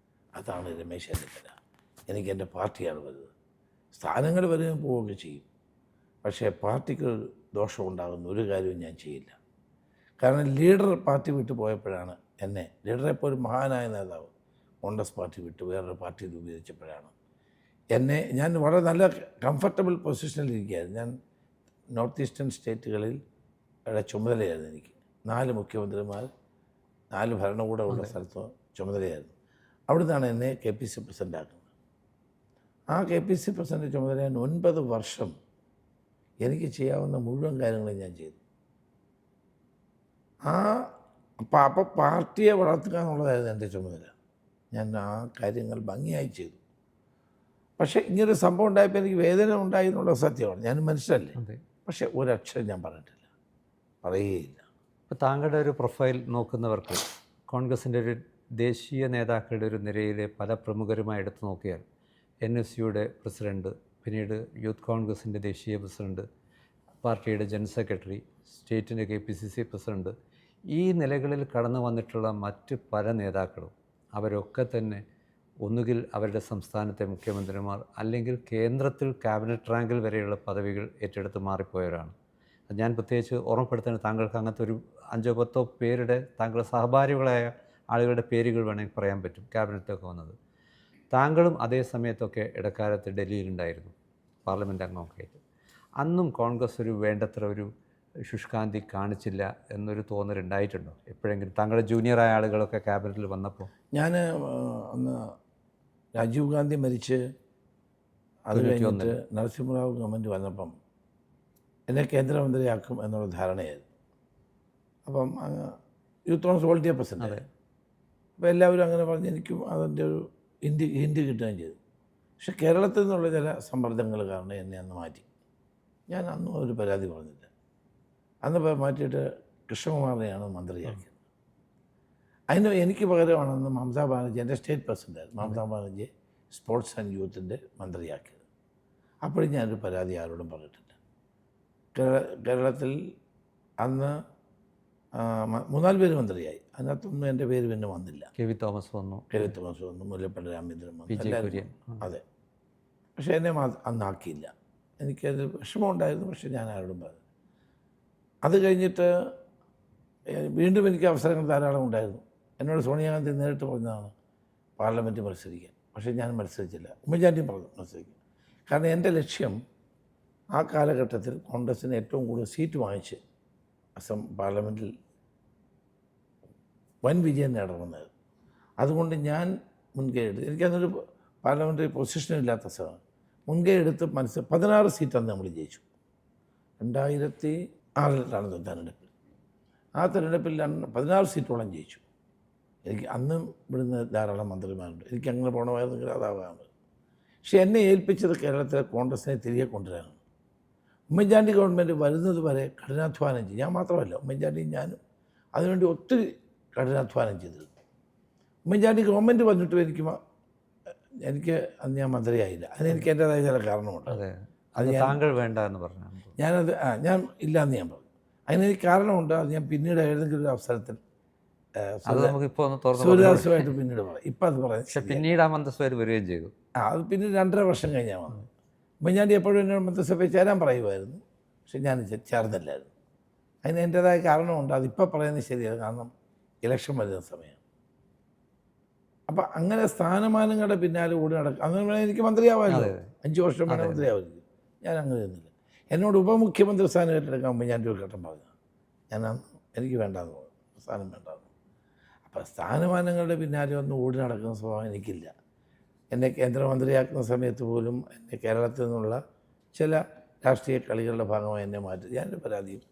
അതാണ് രമേശ് ചെന്നിത്തല. എനിക്ക് എൻ്റെ പാർട്ടിയാണ് വലുത്. സ്ഥാനങ്ങൾ വരികയും പോവുകയൊക്കെ ചെയ്യും, പക്ഷേ പാർട്ടിക്ക് ദോഷമുണ്ടാകുന്ന ഒരു കാര്യവും ഞാൻ ചെയ്യില്ല. കാരണം ലീഡർ പാർട്ടി വിട്ടു പോയപ്പോഴാണ് ലീഡറെപ്പോൾ ഒരു മഹാനായ നേതാവ് കോൺഗ്രസ് പാർട്ടി വിട്ട് വേറൊരു പാർട്ടി രൂപീകരിച്ചപ്പോഴാണ് ഞാൻ വളരെ നല്ല കംഫർട്ടബിൾ പൊസിഷനിലിരിക്കുകയായിരുന്നു. ഞാൻ നോർത്ത് ഈസ്റ്റേൺ സ്റ്റേറ്റുകളിൽ ചുമതലയായിരുന്നു എനിക്ക്. 4 മുഖ്യമന്ത്രിമാർ, 4 ഭരണകൂടമുള്ള സ്ഥലത്ത് ചുമതലയായിരുന്നു. അവിടുന്നാണ് എന്നെ കെ പി സി പ്രസിഡൻ്റ് ആക്കുന്നത്. ആ കെ പി സി പ്രസിഡൻ്റ് ചുമതല 9 വർഷം എനിക്ക് ചെയ്യാവുന്ന മുഴുവൻ കാര്യങ്ങളും ഞാൻ ചെയ്തു. അപ്പോൾ പാർട്ടിയെ വളർത്തുക എന്നുള്ളതായിരുന്നു എൻ്റെ ചുമതല. ഞാൻ ആ കാര്യങ്ങൾ ഭംഗിയായി ചെയ്തു. പക്ഷേ ഇങ്ങനൊരു സംഭവം ഉണ്ടായപ്പോൾ എനിക്ക് വേദന ഉണ്ടായി എന്നുള്ളത് സത്യമാണ്. ഞാൻ മനുഷ്യരല്ലേ. പക്ഷേ ഒരക്ഷരം ഞാൻ പറയുകയില്ല. ഇപ്പോൾ താങ്കളുടെ ഒരു പ്രൊഫൈൽ നോക്കുന്നവർക്ക് കോൺഗ്രസിൻ്റെ ഒരു ദേശീയ നേതാക്കളുടെ ഒരു നിരയിലെ പല പ്രമുഖരുമായി എടുത്തു നോക്കിയാൽ NSUയുടെ പ്രസിഡൻറ്റ്, പിന്നീട് യൂത്ത് കോൺഗ്രസിൻ്റെ ദേശീയ പ്രസിഡൻറ്റ്, പാർട്ടിയുടെ ജനറൽ സെക്രട്ടറി, സ്റ്റേറ്റിൻ്റെ KPCC പ്രസിഡൻറ്റ്, ഈ നിലകളിൽ കടന്നു വന്നിട്ടുള്ള മറ്റ് പല നേതാക്കളും അവരൊക്കെ തന്നെ ഒന്നുകിൽ അവരുടെ സംസ്ഥാനത്തെ മുഖ്യമന്ത്രിമാർ അല്ലെങ്കിൽ കേന്ദ്രത്തിൽ ക്യാബിനറ്റ് റാങ്കിൽ വരെയുള്ള പദവികൾ ഏറ്റെടുത്ത് മാറിപ്പോയവരാണ്. ഞാൻ പ്രത്യേകിച്ച് ഓർമ്മപ്പെടുത്തുന്നത്, താങ്കൾക്ക് അങ്ങനത്തെ ഒരു 5-10 പേരുടെ താങ്കളുടെ സഹപാഠികളായ ആളുകളുടെ പേരുകൾ വേണമെങ്കിൽ പറയാൻ പറ്റും ക്യാബിനറ്റിലൊക്കെ വന്നത്. താങ്കളും അതേ സമയത്തൊക്കെ ഇടക്കാലത്ത് ഡൽഹിയിലുണ്ടായിരുന്നു, പാർലമെൻറ്റ് അംഗമൊക്കെ ആയിട്ട്. അന്നും കോൺഗ്രസ് വേണ്ടത്ര ഒരു ശുഷ്കാന്തി കാണിച്ചില്ല എന്നൊരു തോന്നലുണ്ടായിട്ടുണ്ടോ എപ്പോഴെങ്കിലും താങ്കളുടെ ജൂനിയറായ ആളുകളൊക്കെ ക്യാബിനറ്റിൽ വന്നപ്പോൾ? ഞാൻ അന്ന് രാജീവ് ഗാന്ധി മരിച്ച് അത് കഴിഞ്ഞിട്ട് നരസിംഹറാവു ഗവൺമെൻറ് വന്നപ്പം എന്നെ കേന്ദ്രമന്ത്രിയാക്കും എന്നുള്ള ധാരണയായിരുന്നു. അപ്പം youth Congress all India president. അപ്പോൾ എല്ലാവരും അങ്ങനെ പറഞ്ഞ് എനിക്കും അതിൻ്റെ ഒരു ഹിൻഡ് കിട്ടുകയും ചെയ്തു. പക്ഷെ കേരളത്തിൽ നിന്നുള്ള ചില സമ്മർദ്ദങ്ങൾ കാരണം എന്നെ അന്ന് മാറ്റി. ഞാൻ അന്നും ഒരു പരാതി പറഞ്ഞില്ല. അന്ന് മാറ്റിയിട്ട് കൃഷ്ണകുമാറിനെയാണ് മന്ത്രിയാക്കിയത്. അതിന് എനിക്ക് പകരമാണെന്ന് മമതാ ബാനർജി, എൻ്റെ സ്റ്റേറ്റ് പ്രസിഡൻ്റായിരുന്നു മമതാ ബാനർജി, സ്പോർട്സ് ആൻഡ് യൂത്തിൻ്റെ മന്ത്രിയാക്കിയത്. അപ്പോഴും ഞാനൊരു പരാതി ആരോടും പറഞ്ഞിട്ടില്ല. കേരളത്തിൽ അന്ന് 3-4 പേര് മന്ത്രിയായി. അതിനകത്തൊന്നും എൻ്റെ പേര് പിന്നെ വന്നില്ല. കെ.വി. തോമസ് വന്നു, മുല്ലപ്പള്ളി രാമചന്ദ്രൻ വന്നു, പി.ജെ. കുര്യൻ. അതെ. പക്ഷേ എന്നെ അന്നാക്കിയില്ല. എനിക്കത് വിഷമമുണ്ടായിരുന്നു. പക്ഷേ ഞാൻ ആരോടും പറഞ്ഞു. അത് കഴിഞ്ഞിട്ട് വീണ്ടും എനിക്ക് അവസരങ്ങൾ ധാരാളം ഉണ്ടായിരുന്നു. എന്നോട് സോണിയാഗാന്ധി നേരിട്ട് പറഞ്ഞതാണ് പാർലമെൻറ്റ് മത്സരിക്കാൻ. പക്ഷേ ഞാൻ മത്സരിച്ചില്ല. ഉമ്മൻചാണ്ടിയും പറഞ്ഞു മത്സരിക്കാൻ. കാരണം എൻ്റെ ലക്ഷ്യം ആ കാലഘട്ടത്തിൽ കോൺഗ്രസ്സിന് ഏറ്റവും കൂടുതൽ സീറ്റ് വാങ്ങിച്ച് പാർലമെൻറ്റിൽ വൻ വിജയം നേടണമെന്നായിരുന്നു. അതുകൊണ്ട് ഞാൻ മുൻകൈ എടുത്ത്, എനിക്കതൊരു പാർലമെൻ്ററി പൊസിഷനും ഇല്ലാത്ത സ്ഥലമാണ്. മുൻകൈ എടുത്ത് 16 സീറ്റാണ് നമ്മൾ ജയിച്ചു. 2006 തെരഞ്ഞെടുപ്പിൽ. ആ തെരഞ്ഞെടുപ്പിൽ 16 സീറ്റോളം ജയിച്ചു. എനിക്ക് അന്നും ഇവിടുന്ന് ധാരാളം മന്ത്രിമാരുണ്ട്. എനിക്ക് അങ്ങനെ പോകണമായിരുന്നെങ്കിൽ അതാവാണ്. പക്ഷെ എന്നെ ഏൽപ്പിച്ചത് കേരളത്തിലെ കോൺഗ്രസിനെ തിരികെ കൊണ്ടുവരാനാണ്. ഉമ്മൻചാണ്ടി ഗവൺമെൻറ് വരുന്നത് വരെ കഠിനാധ്വാനം ചെയ്യും. ഞാൻ മാത്രമല്ല, ഉമ്മൻചാണ്ടിയും ഞാനും അതിനുവേണ്ടി ഒത്തിരി കഠിനാധ്വാനം ചെയ്തിരുന്നു. ഉമ്മൻചാണ്ടി ഗവൺമെൻറ് വന്നിട്ടും എനിക്ക് അന്ന് ഞാൻ മന്ത്രിയായില്ല. അതിനെനിക്ക് എൻ്റേതായ ചില കാരണമുണ്ട്. അത് താങ്കൾ വേണ്ട എന്ന് പറഞ്ഞു. ഞാൻ ഇല്ലയെന്ന് ഞാൻ പറഞ്ഞു. അതിനെനിക്ക് കാരണമുണ്ട്. അത് ഞാൻ പിന്നീട് ഏതെങ്കിലും ഒരു അവസരത്തിൽ സൂര്യദാസുമായിട്ട് പിന്നീട് പറയും. ഇപ്പം അത് പറയാം. പക്ഷെ പിന്നീട് ആ മന്ത്രിസഭയിൽ വരികയും ചെയ്തു. അത് പിന്നീട് 2.5 വർഷം കഴിഞ്ഞാൽ വന്നു. ഉമ്മൻചാണ്ടി എപ്പോഴും എന്നോട് മന്ത്രിസഭയിൽ ചേരാൻ പറയുമായിരുന്നു. പക്ഷെ ഞാൻ ചേർന്നില്ലായിരുന്നു. അതിന് എൻ്റേതായ കാരണമുണ്ട്. അതിപ്പോൾ പറയുന്നത് ശരിയാണ്. കാരണം ഇലക്ഷൻ വരുന്ന സമയം. അപ്പം അങ്ങനെ സ്ഥാനമാനങ്ങളുടെ പിന്നാലെ കൂടി നടക്കും. അന്ന് എനിക്ക് മന്ത്രിയാവാമല്ലോ. 5 വർഷം വേണേൽ മന്ത്രിയാവില്ല. ഞാൻ അങ്ങനെ ഒന്നുമില്ല. എന്നോട് ഉപമുഖ്യമന്ത്രി സ്ഥാനം ഏറ്റെടുക്കാൻ ഉമ്മൻചാണ്ടി ഒരു ഘട്ടം പറഞ്ഞു. എനിക്ക് വേണ്ടാന്ന് പറഞ്ഞു, സ്ഥാനം വേണ്ടാന്ന്. അപ്പം സ്ഥാനമാനങ്ങളുടെ പിന്നാലെ ഒന്ന് ഓടി നടക്കുന്ന സ്വഭാവം എനിക്കില്ല. എന്നെ കേന്ദ്രമന്ത്രിയാക്കുന്ന സമയത്ത് പോലും എന്നെ കേരളത്തിൽ നിന്നുള്ള ചില രാഷ്ട്രീയ കളികളുടെ ഭാഗമായി എന്നെ മാറ്റി. ഞാനൊരു പരാതിയും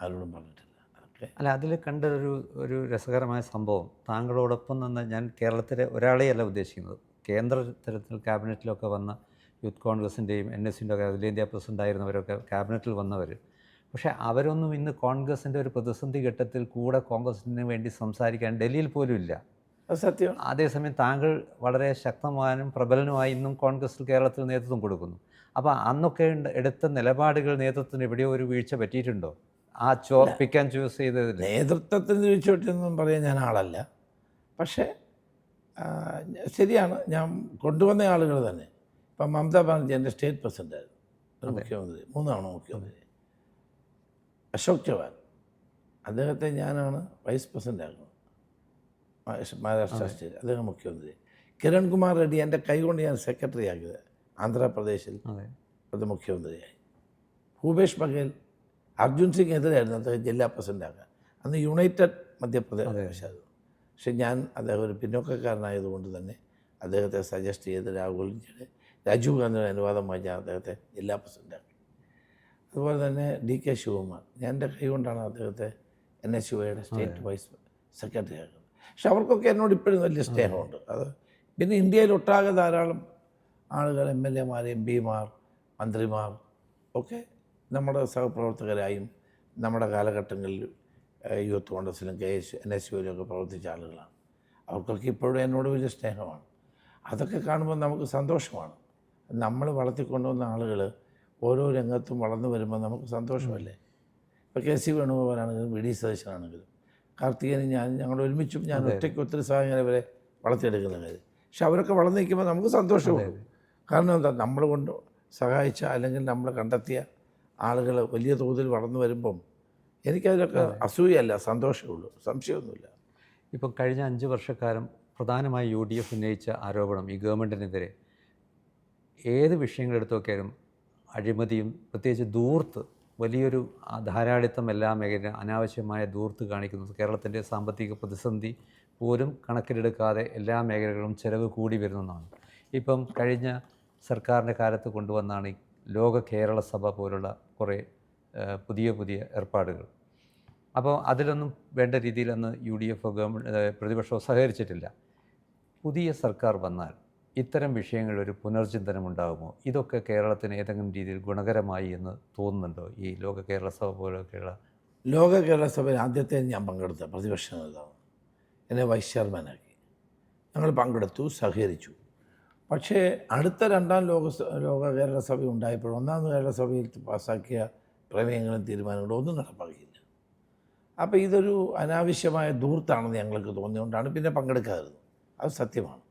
ആരോടും പറഞ്ഞിട്ടില്ല. അല്ല, അതിൽ കണ്ട ഒരു രസകരമായ സംഭവം, താങ്കളോടൊപ്പം നിന്ന് ഞാൻ കേരളത്തിലെ ഒരാളെയല്ല ഉദ്ദേശിക്കുന്നത്, കേന്ദ്ര തലത്തിൽ ക്യാബിനറ്റിലൊക്കെ വന്ന യൂത്ത് കോൺഗ്രസിൻ്റെയും NSൻ്റെ ഒക്കെ അഖിലേന്ത്യാ പ്രസിഡൻ്റായിരുന്നവരൊക്കെ ക്യാബിനറ്റിൽ വന്നവർ. പക്ഷേ അവരൊന്നും ഇന്ന് കോൺഗ്രസിൻ്റെ ഒരു പ്രതിസന്ധി ഘട്ടത്തിൽ കൂടെ കോൺഗ്രസിന് വേണ്ടി സംസാരിക്കാൻ ഡൽഹിയിൽ പോലും ഇല്ല. സത്യം. അതേസമയം താങ്കൾ വളരെ ശക്തമാനും പ്രബലനുമായി ഇന്നും കോൺഗ്രസിൽ കേരളത്തിൽ നേതൃത്വം കൊടുക്കുന്നു. അപ്പോൾ അന്നൊക്കെ എടുത്ത നിലപാടുകൾ നേതൃത്വത്തിന് എവിടെയോ ഒരു വീഴ്ച പറ്റിയിട്ടുണ്ടോ? ആ പിക്ക് ആൻഡ് ചൂസ് ചെയ്തതിൽ നേതൃത്വത്തിന് വീഴ്ച പറ്റിയെന്നും പറയാൻ ഞാൻ ആളല്ല. പക്ഷേ ശരിയാണ്, ഞാൻ കൊണ്ടുവന്ന ആളുകൾ തന്നെ. ഇപ്പം മമതാ ബാനർജി എൻ്റെ സ്റ്റേറ്റ് പ്രസിഡൻ്റായിരുന്നു, മുഖ്യമന്ത്രി 3 തവണ മുഖ്യമന്ത്രി. അശോക് ചവാൻ, അദ്ദേഹത്തെ ഞാനാണ് വൈസ് പ്രസിഡൻ്റാക്കുന്നത് മഹാരാഷ്ട്ര സ്റ്റേറ്റ്, അദ്ദേഹം മുഖ്യമന്ത്രി. കിരൺ കുമാർ റെഡ്ഡി എൻ്റെ കൈകൊണ്ട് ഞാൻ സെക്രട്ടറി ആക്കിയത് ആന്ധ്രാപ്രദേശിൽ, അത് മുഖ്യമന്ത്രിയായി. ഭൂപേഷ് ബഘേൽ, അർജുൻ സിംഗ് എതിരായിരുന്നു അദ്ദേഹം ജില്ലാ പ്രസിഡൻ്റാക്കാൻ. അന്ന് യുണൈറ്റഡ് മധ്യപ്രദേശായിരുന്നു. പക്ഷെ ഞാൻ അദ്ദേഹം ഒരു പിന്നോക്കക്കാരനായതുകൊണ്ട് തന്നെ അദ്ദേഹത്തെ സജസ്റ്റ് ചെയ്ത് രാജീവ് ഗാന്ധിയുടെ അനുവാദം വാങ്ങിച്ചാൽ അദ്ദേഹത്തെ ജില്ലാ പ്രസിഡൻ്റാക്കി. അതുപോലെ തന്നെ DK ശിവകുമാർ, ഞാൻ എൻ്റെ കൈ കൊണ്ടാണ് അദ്ദേഹത്തെ NSUയുടെ സ്റ്റേറ്റ് വൈസ് സെക്രട്ടറി ആക്കുന്നത്. പക്ഷെ അവർക്കൊക്കെ എന്നോട് ഇപ്പോഴും വലിയ സ്നേഹമുണ്ട്. അത് പിന്നെ ഇന്ത്യയിലൊട്ടാകെ ധാരാളം ആളുകൾ, MLA മാർ, MP മാർ, മന്ത്രിമാർ ഒക്കെ നമ്മുടെ സഹപ്രവർത്തകരായും നമ്മുടെ കാലഘട്ടങ്ങളിൽ യൂത്ത് കോൺഗ്രസിലും NSUവിലൊക്കെ പ്രവർത്തിച്ച ആളുകളാണ്. അവർക്കൊക്കെ ഇപ്പോഴും എന്നോട് വലിയ സ്നേഹമാണ്. അതൊക്കെ കാണുമ്പോൾ നമുക്ക് സന്തോഷമാണ്. നമ്മൾ വളർത്തിക്കൊണ്ടുവന്ന ആളുകൾ ഓരോ രംഗത്തും വളർന്നു വരുമ്പോൾ നമുക്ക് സന്തോഷമല്ലേ. ഇപ്പോൾ KC വേണുഗോപാലാണെങ്കിലും VD സതീശനാണെങ്കിലും കാർത്തികനും ഞങ്ങൾ ഒരുമിച്ചും ഞാൻ ഒറ്റയ്ക്ക് ഒത്തിരി സഹായങ്ങൾ ഇവരെ വളർത്തിയെടുക്കുന്ന കാര്യം. പക്ഷെ അവരൊക്കെ വളർന്നു നിൽക്കുമ്പോൾ നമുക്ക് സന്തോഷമുള്ളൂ. കാരണം എന്താ, നമ്മൾ കൊണ്ട് സഹായിച്ച അല്ലെങ്കിൽ നമ്മൾ കണ്ടെത്തിയ ആളുകൾ വലിയ തോതിൽ വളർന്നു വരുമ്പം എനിക്കതിലൊക്കെ അസൂയല്ല, സന്തോഷമുള്ളൂ, സംശയമൊന്നുമില്ല. ഇപ്പം കഴിഞ്ഞ 5 വർഷക്കാലം പ്രധാനമായി UDF ഉന്നയിച്ച ആരോപണം ഈ ഗവൺമെൻറ്റിനെതിരെ ഏത് വിഷയങ്ങളെടുത്ത് നോക്കിയാലും അഴിമതിയും പ്രത്യേകിച്ച് ധൂർത്ത്, വലിയൊരു ധാരാളിത്തം എല്ലാ മേഖലയിലും അനാവശ്യമായ ധൂർത്ത് കാണിക്കുന്നത്. കേരളത്തിൻ്റെ സാമ്പത്തിക പ്രതിസന്ധി പോലും കണക്കിലെടുക്കാതെ എല്ലാ മേഖലകളും ചിലവ് കൂടി വരുന്നതാണ്. ഇപ്പം കഴിഞ്ഞ സർക്കാരിൻ്റെ കാലത്ത് കൊണ്ടുവന്നാണ് ഈ ലോക കേരള സഭ പോലുള്ള കുറേ പുതിയ ഏർപ്പാടുകൾ. അപ്പോൾ അതിലൊന്നും വേണ്ട രീതിയിലൊന്ന് UDF ഗവൺമെൻറ് പ്രതിപക്ഷവും സഹകരിച്ചിട്ടില്ല. പുതിയ സർക്കാർ വന്നാൽ ഇത്തരം വിഷയങ്ങളിൽ ഒരു പുനർചിന്തനം ഉണ്ടാകുമോ? ഇതൊക്കെ കേരളത്തിന് ഏതെങ്കിലും രീതിയിൽ ഗുണകരമായി എന്ന് തോന്നുന്നുണ്ടോ? ഈ ലോക കേരള സഭ പോലെയൊക്കെയുള്ള ലോക കേരള സഭയിൽ ആദ്യത്തെ ഞാൻ പങ്കെടുത്ത പ്രതിപക്ഷ നേതാവ്. എന്നെ വൈസ് ചെയർമാനാക്കി. ഞങ്ങൾ പങ്കെടുത്തു, സഹകരിച്ചു. പക്ഷേ അടുത്ത രണ്ടാം ലോക കേരള സഭ ഉണ്ടായപ്പോൾ ഒന്നാം കേരള സഭയിൽ പാസ്സാക്കിയ പ്രമേയങ്ങളും തീരുമാനങ്ങളും ഒന്നും നടപ്പാക്കിയില്ല. അപ്പോൾ ഇതൊരു അനാവശ്യമായ ധൂർത്താണെന്ന് ഞങ്ങൾക്ക് തോന്നിയുകൊണ്ടാണ് പിന്നെ പങ്കെടുക്കാതിരുന്നത്. അത് സത്യമാണ്.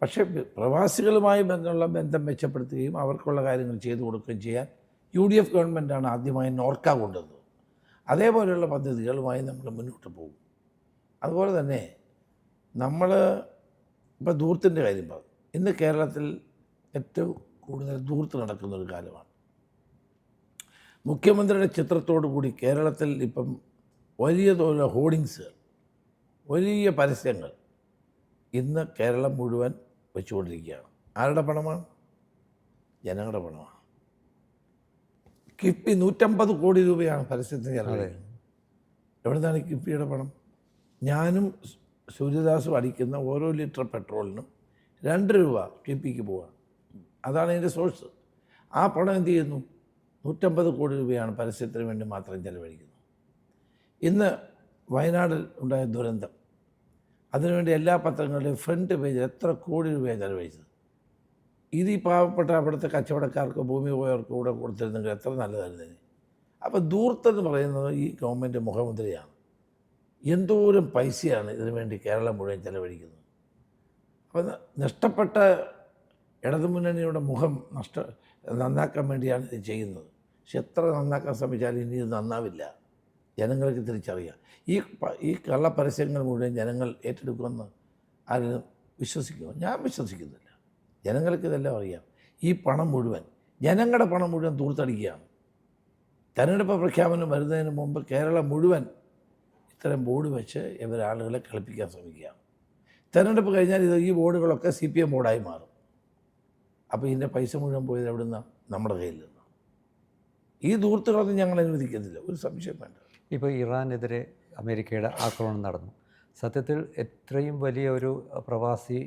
പക്ഷേ പ്രവാസികളുമായി ബന്ധം മെച്ചപ്പെടുത്തുകയും അവർക്കുള്ള കാര്യങ്ങൾ ചെയ്തു കൊടുക്കുകയും ചെയ്യാൻ UDF ഗവൺമെൻറ്റാണ് ആദ്യമായി നോർക്ക കൊണ്ടുവന്നത്. അതേപോലെയുള്ള പദ്ധതികളുമായി നമ്മൾ മുന്നോട്ട് പോകും. അതുപോലെ തന്നെ നമ്മൾ ഇപ്പോൾ ധൂർത്തിൻ്റെ കാര്യം പറഞ്ഞു. ഇന്ന് കേരളത്തിൽ ഏറ്റവും കൂടുതൽ ധൂർത്ത് നടക്കുന്നൊരു കാലമാണ്. മുഖ്യമന്ത്രിയുടെ ചിത്രത്തോടു കൂടി കേരളത്തിൽ ഇപ്പം വലിയ തോതിലുള്ള ഹോർഡിങ്സുകൾ, വലിയ പരസ്യങ്ങൾ ഇന്ന് കേരളം മുഴുവൻ വെച്ചുകൊണ്ടിരിക്കുകയാണ്. ആരുടെ പണമാണ്? ജനങ്ങളുടെ പണമാണ്. കിഫ്ബി 150 കോടി രൂപയാണ് പരസ്യത്തിന് ചെലവഴിക്കുന്നത്. എവിടെ നിന്നാണ് കിഫ്ബിയുടെ പണം? ഞാനും സൂര്യദാസും അടിക്കുന്ന ഓരോ ലിറ്റർ പെട്രോളിനും 2 രൂപ കിഫ്ബിക്ക് പോവുകയാണ്. അതാണ് അതിൻ്റെ സോഴ്സ്. ആ പണം എന്ത് ചെയ്യുന്നു? 150 കോടി രൂപയാണ് പരസ്യത്തിന് വേണ്ടി മാത്രം ചെലവഴിക്കുന്നത്. ഇന്ന് വയനാടിൽ ഉണ്ടായ ദുരന്തം, അതിനുവേണ്ടി എല്ലാ പത്രങ്ങളുടെയും ഫ്രണ്ട് പേജിൽ എത്ര കോടി രൂപയാണ് ചെലവഴിച്ചത്. ഇത് ഈ പാവപ്പെട്ട അവിടുത്തെ കച്ചവടക്കാർക്ക്, ഭൂമി പോയവർക്ക് കൂടെ കൊടുത്തിരുന്നെങ്കിൽ എത്ര നല്ലതായിരുന്നു. അപ്പോൾ ധൂർത്തെന്ന് പറയുന്നത് ഈ ഗവൺമെൻറ് മുഖമുദ്രയാണ്. എന്തോരം പൈസയാണ് ഇതിനു വേണ്ടി കേരളം മുഴുവൻ ചെലവഴിക്കുന്നത്. അപ്പോൾ നഷ്ടപ്പെട്ട ഇടതുമുന്നണിയുടെ മുഖം നന്നാക്കാൻ വേണ്ടിയാണ് ഇത് ചെയ്യുന്നത്. പക്ഷെ എത്ര നന്നാക്കാൻ ശ്രമിച്ചാലും ഇനി ഇത് നന്നാവില്ല. ജനങ്ങൾക്ക് തിരിച്ചറിയാം. ഈ കള്ളപ്പരസ്യങ്ങൾ മുഴുവൻ ജനങ്ങൾ ഏറ്റെടുക്കുമെന്ന് ആരും വിശ്വസിക്കുമോ? ഞാൻ വിശ്വസിക്കുന്നില്ല. ജനങ്ങൾക്ക് ഇതെല്ലാം അറിയാം. ഈ പണം മുഴുവൻ, ജനങ്ങളുടെ പണം മുഴുവൻ ദൂർത്തടിക്കുകയാണ്. തെരഞ്ഞെടുപ്പ് പ്രഖ്യാപനം വരുന്നതിന് മുമ്പ് കേരളം മുഴുവൻ ഇത്തരം ബോർഡ് വെച്ച് ആളുകളെ കളിപ്പിക്കാൻ ശ്രമിക്കുകയാണ്. തെരഞ്ഞെടുപ്പ് കഴിഞ്ഞാൽ ഈ ബോർഡുകളൊക്കെ CPM ബോർഡായി മാറും. അപ്പോൾ ഇതിൻ്റെ പൈസ മുഴുവൻ പോയത് എവിടെ നിന്നാണ്? നമ്മുടെ കയ്യിൽ നിന്ന്. ഈ ധൂർത്തുകളൊന്നും ഞങ്ങൾ അനുവദിക്കുന്നില്ല, ഒരു സംശയം വേണ്ട. ഇപ്പോൾ ഇറാനെതിരെ അമേരിക്കയുടെ ആക്രമണം നടന്നു. സത്യത്തിൽ എത്രയും വലിയ ഒരു പ്രവാസി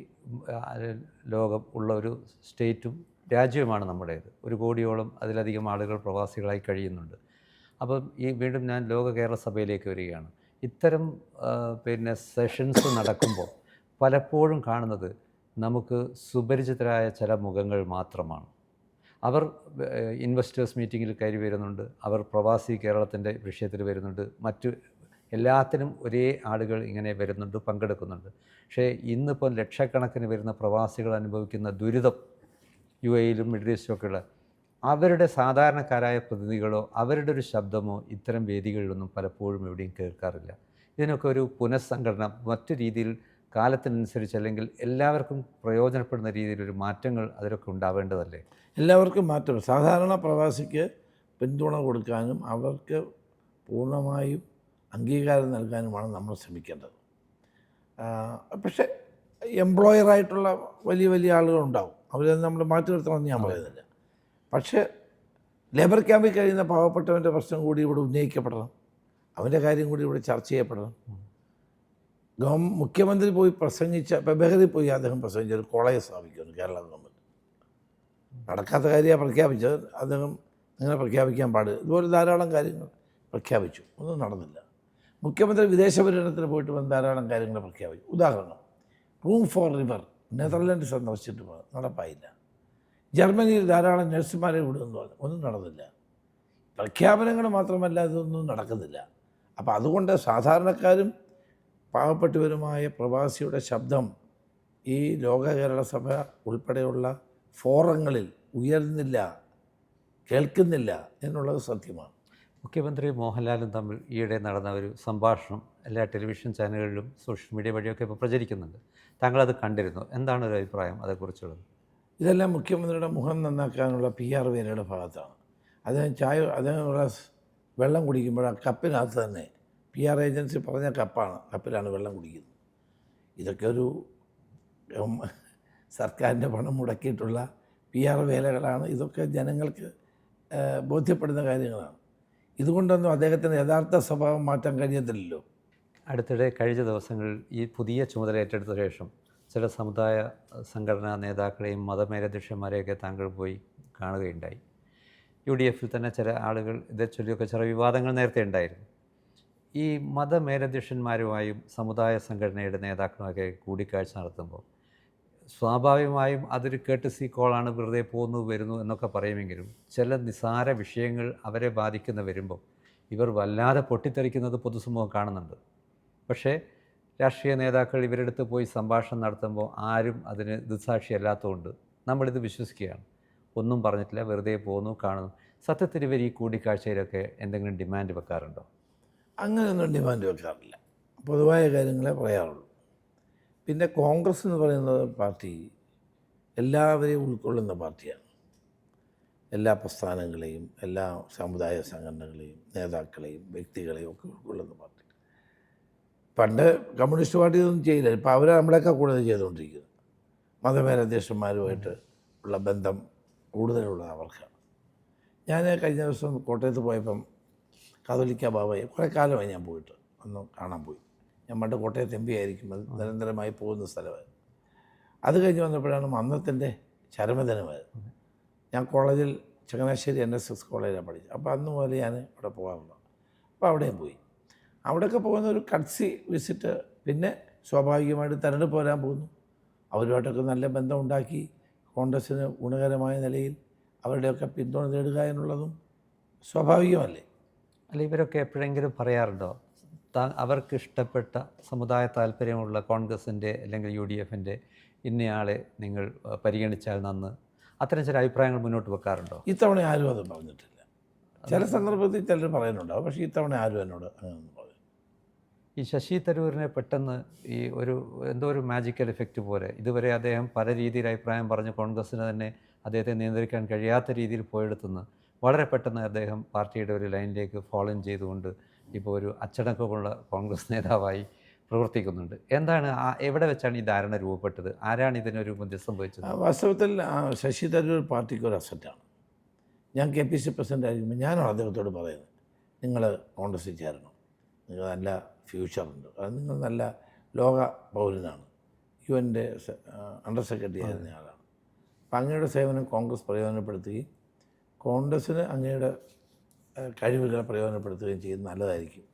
ലോകം ഉള്ള ഒരു സ്റ്റേറ്റും രാജ്യവുമാണ് നമ്മുടേത്. 1 കോടിയോളം അതിലധികം ആളുകൾ പ്രവാസികളായി കഴിയുന്നുണ്ട്. അപ്പം വീണ്ടും ഞാൻ ലോക കേരള സഭയിലേക്ക് വരികയാണ്. ഇത്തരം സെഷൻസ് നടക്കുമ്പോൾ പലപ്പോഴും കാണുന്നത് നമുക്ക് സുപരിചിതരായ ചില മുഖങ്ങൾ മാത്രമാണ്. അവർ ഇൻവെസ്റ്റേഴ്സ് മീറ്റിങ്ങിൽ കയറി വരുന്നുണ്ട്, അവർ പ്രവാസി കേരളത്തിൻ്റെ വിഷയത്തിൽ വരുന്നുണ്ട്, മറ്റു എല്ലാത്തിനും ഒരേ ആളുകൾ ഇങ്ങനെ വരുന്നുണ്ട്, പങ്കെടുക്കുന്നുണ്ട്. പക്ഷേ ഇന്നിപ്പോൾ ലക്ഷക്കണക്കിന് വരുന്ന പ്രവാസികൾ അനുഭവിക്കുന്ന ദുരിതം UAEയിലും മിഡിൽ ഈസ്റ്റിലൊക്കെയുള്ള അവരുടെ സാധാരണക്കാരായ പ്രതിനിധികളോ അവരുടെ ഒരു ശബ്ദമോ ഇത്തരം വേദികളിലൊന്നും പലപ്പോഴും എവിടെയും കേൾക്കാറില്ല. ഇതിനൊക്കെ ഒരു പുനഃസംഘടന മറ്റു രീതിയിൽ കാലത്തിനനുസരിച്ച് അല്ലെങ്കിൽ എല്ലാവർക്കും പ്രയോജനപ്പെടുന്ന രീതിയിലൊരു മാറ്റങ്ങൾ അതിലൊക്കെ ഉണ്ടാവേണ്ടതല്ലേ? എല്ലാവർക്കും മാറ്റം. സാധാരണ പ്രവാസിക്ക് പിന്തുണ കൊടുക്കാനും അവർക്ക് പൂർണ്ണമായും അംഗീകാരം നൽകാനുമാണ് നമ്മൾ ശ്രമിക്കേണ്ടത്. പക്ഷേ എംപ്ലോയറായിട്ടുള്ള വലിയ വലിയ ആളുകളുണ്ടാവും, അവരെ നമ്മൾ മാറ്റി നിർത്തണമെന്ന് ഞാൻ പറയുന്നില്ല. പക്ഷേ ലേബർ ക്യാമ്പിൽ കഴിയുന്ന പാവപ്പെട്ടവൻ്റെ പ്രശ്നം കൂടി ഇവിടെ ഉന്നയിക്കപ്പെടണം, അവൻ്റെ കാര്യം കൂടി ഇവിടെ ചർച്ച ചെയ്യപ്പെടണം. മുഖ്യമന്ത്രി പോയി പ്രസംഗിച്ച, ഇപ്പോൾ ബഹറിൽ പോയി അദ്ദേഹം പ്രസംഗിച്ച ഒരു കോളേജ് സ്ഥാപിക്കുന്നു കേരള ഗവൺമെൻറ്. നടക്കാത്ത കാര്യമാണ് പ്രഖ്യാപിച്ചത്. അദ്ദേഹം അങ്ങനെ പ്രഖ്യാപിക്കാൻ പാടില്ല. ഇതുപോലെ ധാരാളം കാര്യങ്ങൾ പ്രഖ്യാപിച്ചു, ഒന്നും നടന്നില്ല. മുഖ്യമന്ത്രി വിദേശ പര്യടനത്തിന് പോയിട്ട് വന്ന് ധാരാളം കാര്യങ്ങൾ പ്രഖ്യാപിച്ചു. ഉദാഹരണം, റൂം ഫോർ റിവർ നെതർലൻഡ് സന്ദർശിച്ചിട്ട് നടപ്പായില്ല. ജർമ്മനിയിൽ ധാരാളം നഴ്സുമാരെ വിടുമെന്ന് പറഞ്ഞു, ഒന്നും നടന്നില്ല. പ്രഖ്യാപനങ്ങൾ മാത്രമല്ല, ഇതൊന്നും നടക്കുന്നില്ല. അപ്പോൾ അതുകൊണ്ട് സാധാരണക്കാരും പാവപ്പെട്ടവരുമായ പ്രവാസിയുടെ ശബ്ദം ഈ ലോക കേരള സഭ ഉൾപ്പെടെയുള്ള ഫോറങ്ങളിൽ ഉയർന്നില്ല, കേൾക്കുന്നില്ല എന്നുള്ളത് സത്യമാണ്. മുഖ്യമന്ത്രി മോഹൻലാലും തമ്മിൽ ഈയിടെ നടന്ന ഒരു സംഭാഷണം എല്ലാ ടെലിവിഷൻ ചാനലുകളിലും സോഷ്യൽ മീഡിയ വഴിയൊക്കെ ഇപ്പോൾ പ്രചരിക്കുന്നുണ്ട്. താങ്കളത് കണ്ടിരുന്നു? എന്താണ് ഒരു അഭിപ്രായം അതേക്കുറിച്ചുള്ളത്? ഇതെല്ലാം മുഖ്യമന്ത്രിയുടെ മുഖം നന്നാക്കാനുള്ള PR വേലയുടെ ഭാഗത്താണ്. അദ്ദേഹം വെള്ളം കുടിക്കുമ്പോൾ ആ കപ്പിനകത്ത് തന്നെ PR ഏജൻസി പറഞ്ഞ കപ്പിലാണ് വെള്ളം കുടിക്കുന്നത്. ഇതൊക്കെ ഒരു സർക്കാരിൻ്റെ പണം മുടക്കിയിട്ടുള്ള PR വേലകളാണ്. ഇതൊക്കെ ജനങ്ങൾക്ക് ബോധ്യപ്പെടുന്ന കാര്യങ്ങളാണ്. ഇതുകൊണ്ടൊന്നും അദ്ദേഹത്തിന് യഥാർത്ഥ സ്വഭാവം മാറ്റാൻ കഴിയത്തില്ലല്ലോ. അടുത്തിടെ കഴിഞ്ഞ ദിവസങ്ങളിൽ ഈ പുതിയ ചുമതല ഏറ്റെടുത്ത ശേഷം ചില സമുദായ സംഘടനാ നേതാക്കളെയും മതമേലധ്യക്ഷന്മാരെയൊക്കെ താങ്കൾ പോയി കാണുകയുണ്ടായി. UDFിൽ തന്നെ ചില ആളുകൾ ഇതേ ചൊല്ലിയൊക്കെ ചില വിവാദങ്ങൾ നേരത്തെ ഉണ്ടായിരുന്നു. ഈ മതമേലധ്യക്ഷന്മാരുമായും സമുദായ സംഘടനയുടെ നേതാക്കളുമൊക്കെ കൂടിക്കാഴ്ച നടത്തുമ്പോൾ സ്വാഭാവികമായും അതൊരു കേട്ടസി കോളാണ്, വെറുതെ പോകുന്നു വരുന്നു എന്നൊക്കെ പറയുമെങ്കിലും ചില നിസാര വിഷയങ്ങൾ അവരെ ബാധിക്കുന്ന വരുമ്പോൾ ഇവർ വല്ലാതെ പൊട്ടിത്തെറിക്കുന്നത് പൊതുസമൂഹം കാണുന്നുണ്ട്. പക്ഷേ രാഷ്ട്രീയ നേതാക്കൾ ഇവരുടെ അടുത്ത് പോയി സംഭാഷണം നടത്തുമ്പോൾ ആരും അതിന് ദൃക്സാക്ഷിയല്ലാത്തതുകൊണ്ട് നമ്മളിത് വിശ്വസിക്കുകയാണ്. ഒന്നും പറഞ്ഞിട്ടില്ല, വെറുതെ പോകുന്നു, കാണുന്നു. സത്യത്തിൽ ഇവർ ഈ കൂടിക്കാഴ്ചയിലൊക്കെ എന്തെങ്കിലും ഡിമാൻഡ് വെക്കാറുണ്ടോ? അങ്ങനെയൊന്നും ഡിമാൻഡ് വെക്കാറില്ല. പൊതുവായ കാര്യങ്ങളെ പറയാറുള്ളൂ. പിന്നെ കോൺഗ്രസ് എന്ന് പറയുന്നത് പാർട്ടി എല്ലാവരെയും ഉൾക്കൊള്ളുന്ന പാർട്ടിയാണ്. എല്ലാ പ്രസ്ഥാനങ്ങളെയും, എല്ലാ സമുദായ സംഘടനകളെയും, നേതാക്കളെയും, വ്യക്തികളെയും ഒക്കെ ഉൾക്കൊള്ളുന്ന പാർട്ടി. പണ്ട് കമ്മ്യൂണിസ്റ്റ് പാർട്ടി ഇതൊന്നും ചെയ്യില്ല. ഇപ്പോൾ അവർ നമ്മളെയൊക്കെ കൂടുതൽ ചെയ്തുകൊണ്ടിരിക്കുന്നത്. മതമേലധ്യക്ഷന്മാരുമായിട്ട് ഉള്ള ബന്ധം കൂടുതലുള്ളത് അവർക്കാണ്. ഞാൻ കഴിഞ്ഞ ദിവസം കോട്ടയത്ത് പോയപ്പം കാതോലിക്ക ബാബയെ കുറേ കാലമായി ഞാൻ പോയിട്ട് ഒന്ന് കാണാൻ പോയി. ഞാൻ പണ്ട് കോട്ടയത്ത് MP ആയിരിക്കുമ്പോൾ നിരന്തരമായി പോകുന്ന സ്ഥലമായിരുന്നു. അത് കഴിഞ്ഞ് വന്നപ്പോഴാണ് അന്നത്തിൻ്റെ ചരമദിനമായിരുന്നു. ഞാൻ കോളേജിൽ ചങ്ങനാശ്ശേരി NSS കോളേജിലാണ് പഠിച്ചത്. അപ്പോൾ അന്ന് മുതൽ ഞാൻ അവിടെ പോകാറുണ്ട്. അപ്പോൾ അവിടെയും പോയി. അവിടെയൊക്കെ പോകുന്ന ഒരു കട്സി വിസിറ്റ്. പിന്നെ സ്വാഭാവികമായിട്ട് തെരഞ്ഞെടുപ്പ് വരാൻ പോകുന്നു. അവരുമായിട്ടൊക്കെ നല്ല ബന്ധം ഉണ്ടാക്കി കോൺഗ്രസ്സിന് ഗുണകരമായ നിലയിൽ അവരുടെയൊക്കെ പിന്തുണ നേടുക എന്നുള്ളതും സ്വാഭാവികമല്ലേ? അല്ല, ഇവരൊക്കെ എപ്പോഴെങ്കിലും പറയാറുണ്ടോ അവർക്ക് ഇഷ്ടപ്പെട്ട സമുദായ താല്പര്യമുള്ള കോൺഗ്രസിൻ്റെ അല്ലെങ്കിൽ UDFൻ്റെ ഇന്നയാളെ നിങ്ങൾ പരിഗണിച്ചാൽ നന്ന്, അത്തരം ചില അഭിപ്രായങ്ങൾ മുന്നോട്ട് വെക്കാറുണ്ടോ? ഇത്തവണ ആരും അത് പറഞ്ഞിട്ടില്ല. ചില സന്ദർഭത്തിൽ ചിലർ പറയുന്നുണ്ടാവും, പക്ഷേ ഇത്തവണ ആരും എന്നോട് അങ്ങനെ പറഞ്ഞു. ഈ ശശി തരൂരിനെ പെട്ടെന്ന് ഈ എന്തോ ഒരു മാജിക്കൽ എഫക്റ്റ് പോലെ ഇതുവരെ അദ്ദേഹം പല രീതിയിൽ അഭിപ്രായം പറഞ്ഞ് കോൺഗ്രസ്സിന് തന്നെ അദ്ദേഹത്തെ നിയന്ത്രിക്കാൻ കഴിയാത്ത രീതിയിൽ പോയെടുത്തുനിന്ന് വളരെ പെട്ടെന്ന് അദ്ദേഹം പാർട്ടിയുടെ ഒരു ലൈനിലേക്ക് ഫോളോ ചെയ്തുകൊണ്ട് ഇപ്പോൾ ഒരു അച്ചടക്കമുള്ള കോൺഗ്രസ് നേതാവായി പ്രവർത്തിക്കുന്നുണ്ട്. എന്താണ് എവിടെ വെച്ചാണ് ഈ ധാരണ രൂപപ്പെട്ടത്? ആരാണ് ഇതിനൊരു മധ്യസ്ഥം വഹിച്ചത്? വാസ്തവത്തിൽ ശശി തരൂർ പാർട്ടിക്ക് ഒരു അസറ്റാണ്. ഞാൻ KPC പ്രസിഡൻ്റ് ആയിരിക്കുമ്പോൾ ഞാനാണ് അദ്ദേഹത്തോട് പറയുന്നത്, നിങ്ങൾ കോൺഗ്രസ്സിൽ ചേരണം, നിങ്ങൾ നല്ല ഫ്യൂച്ചറുണ്ട്, അത് നിങ്ങൾ നല്ല ലോക പൗരനാണ്, UN-ൻ്റെ അണ്ടർ സെക്രട്ടറി ആയിരുന്ന ആളാണ്. അപ്പം അങ്ങയുടെ സേവനം കോൺഗ്രസ് പ്രയോജനപ്പെടുത്തുകയും കോൺഗ്രസ്സിന് അങ്ങയുടെ കഴിവുകളെ പ്രയോജനപ്പെടുത്തുകയും ചെയ്യുന്നത് നല്ലതായിരിക്കും.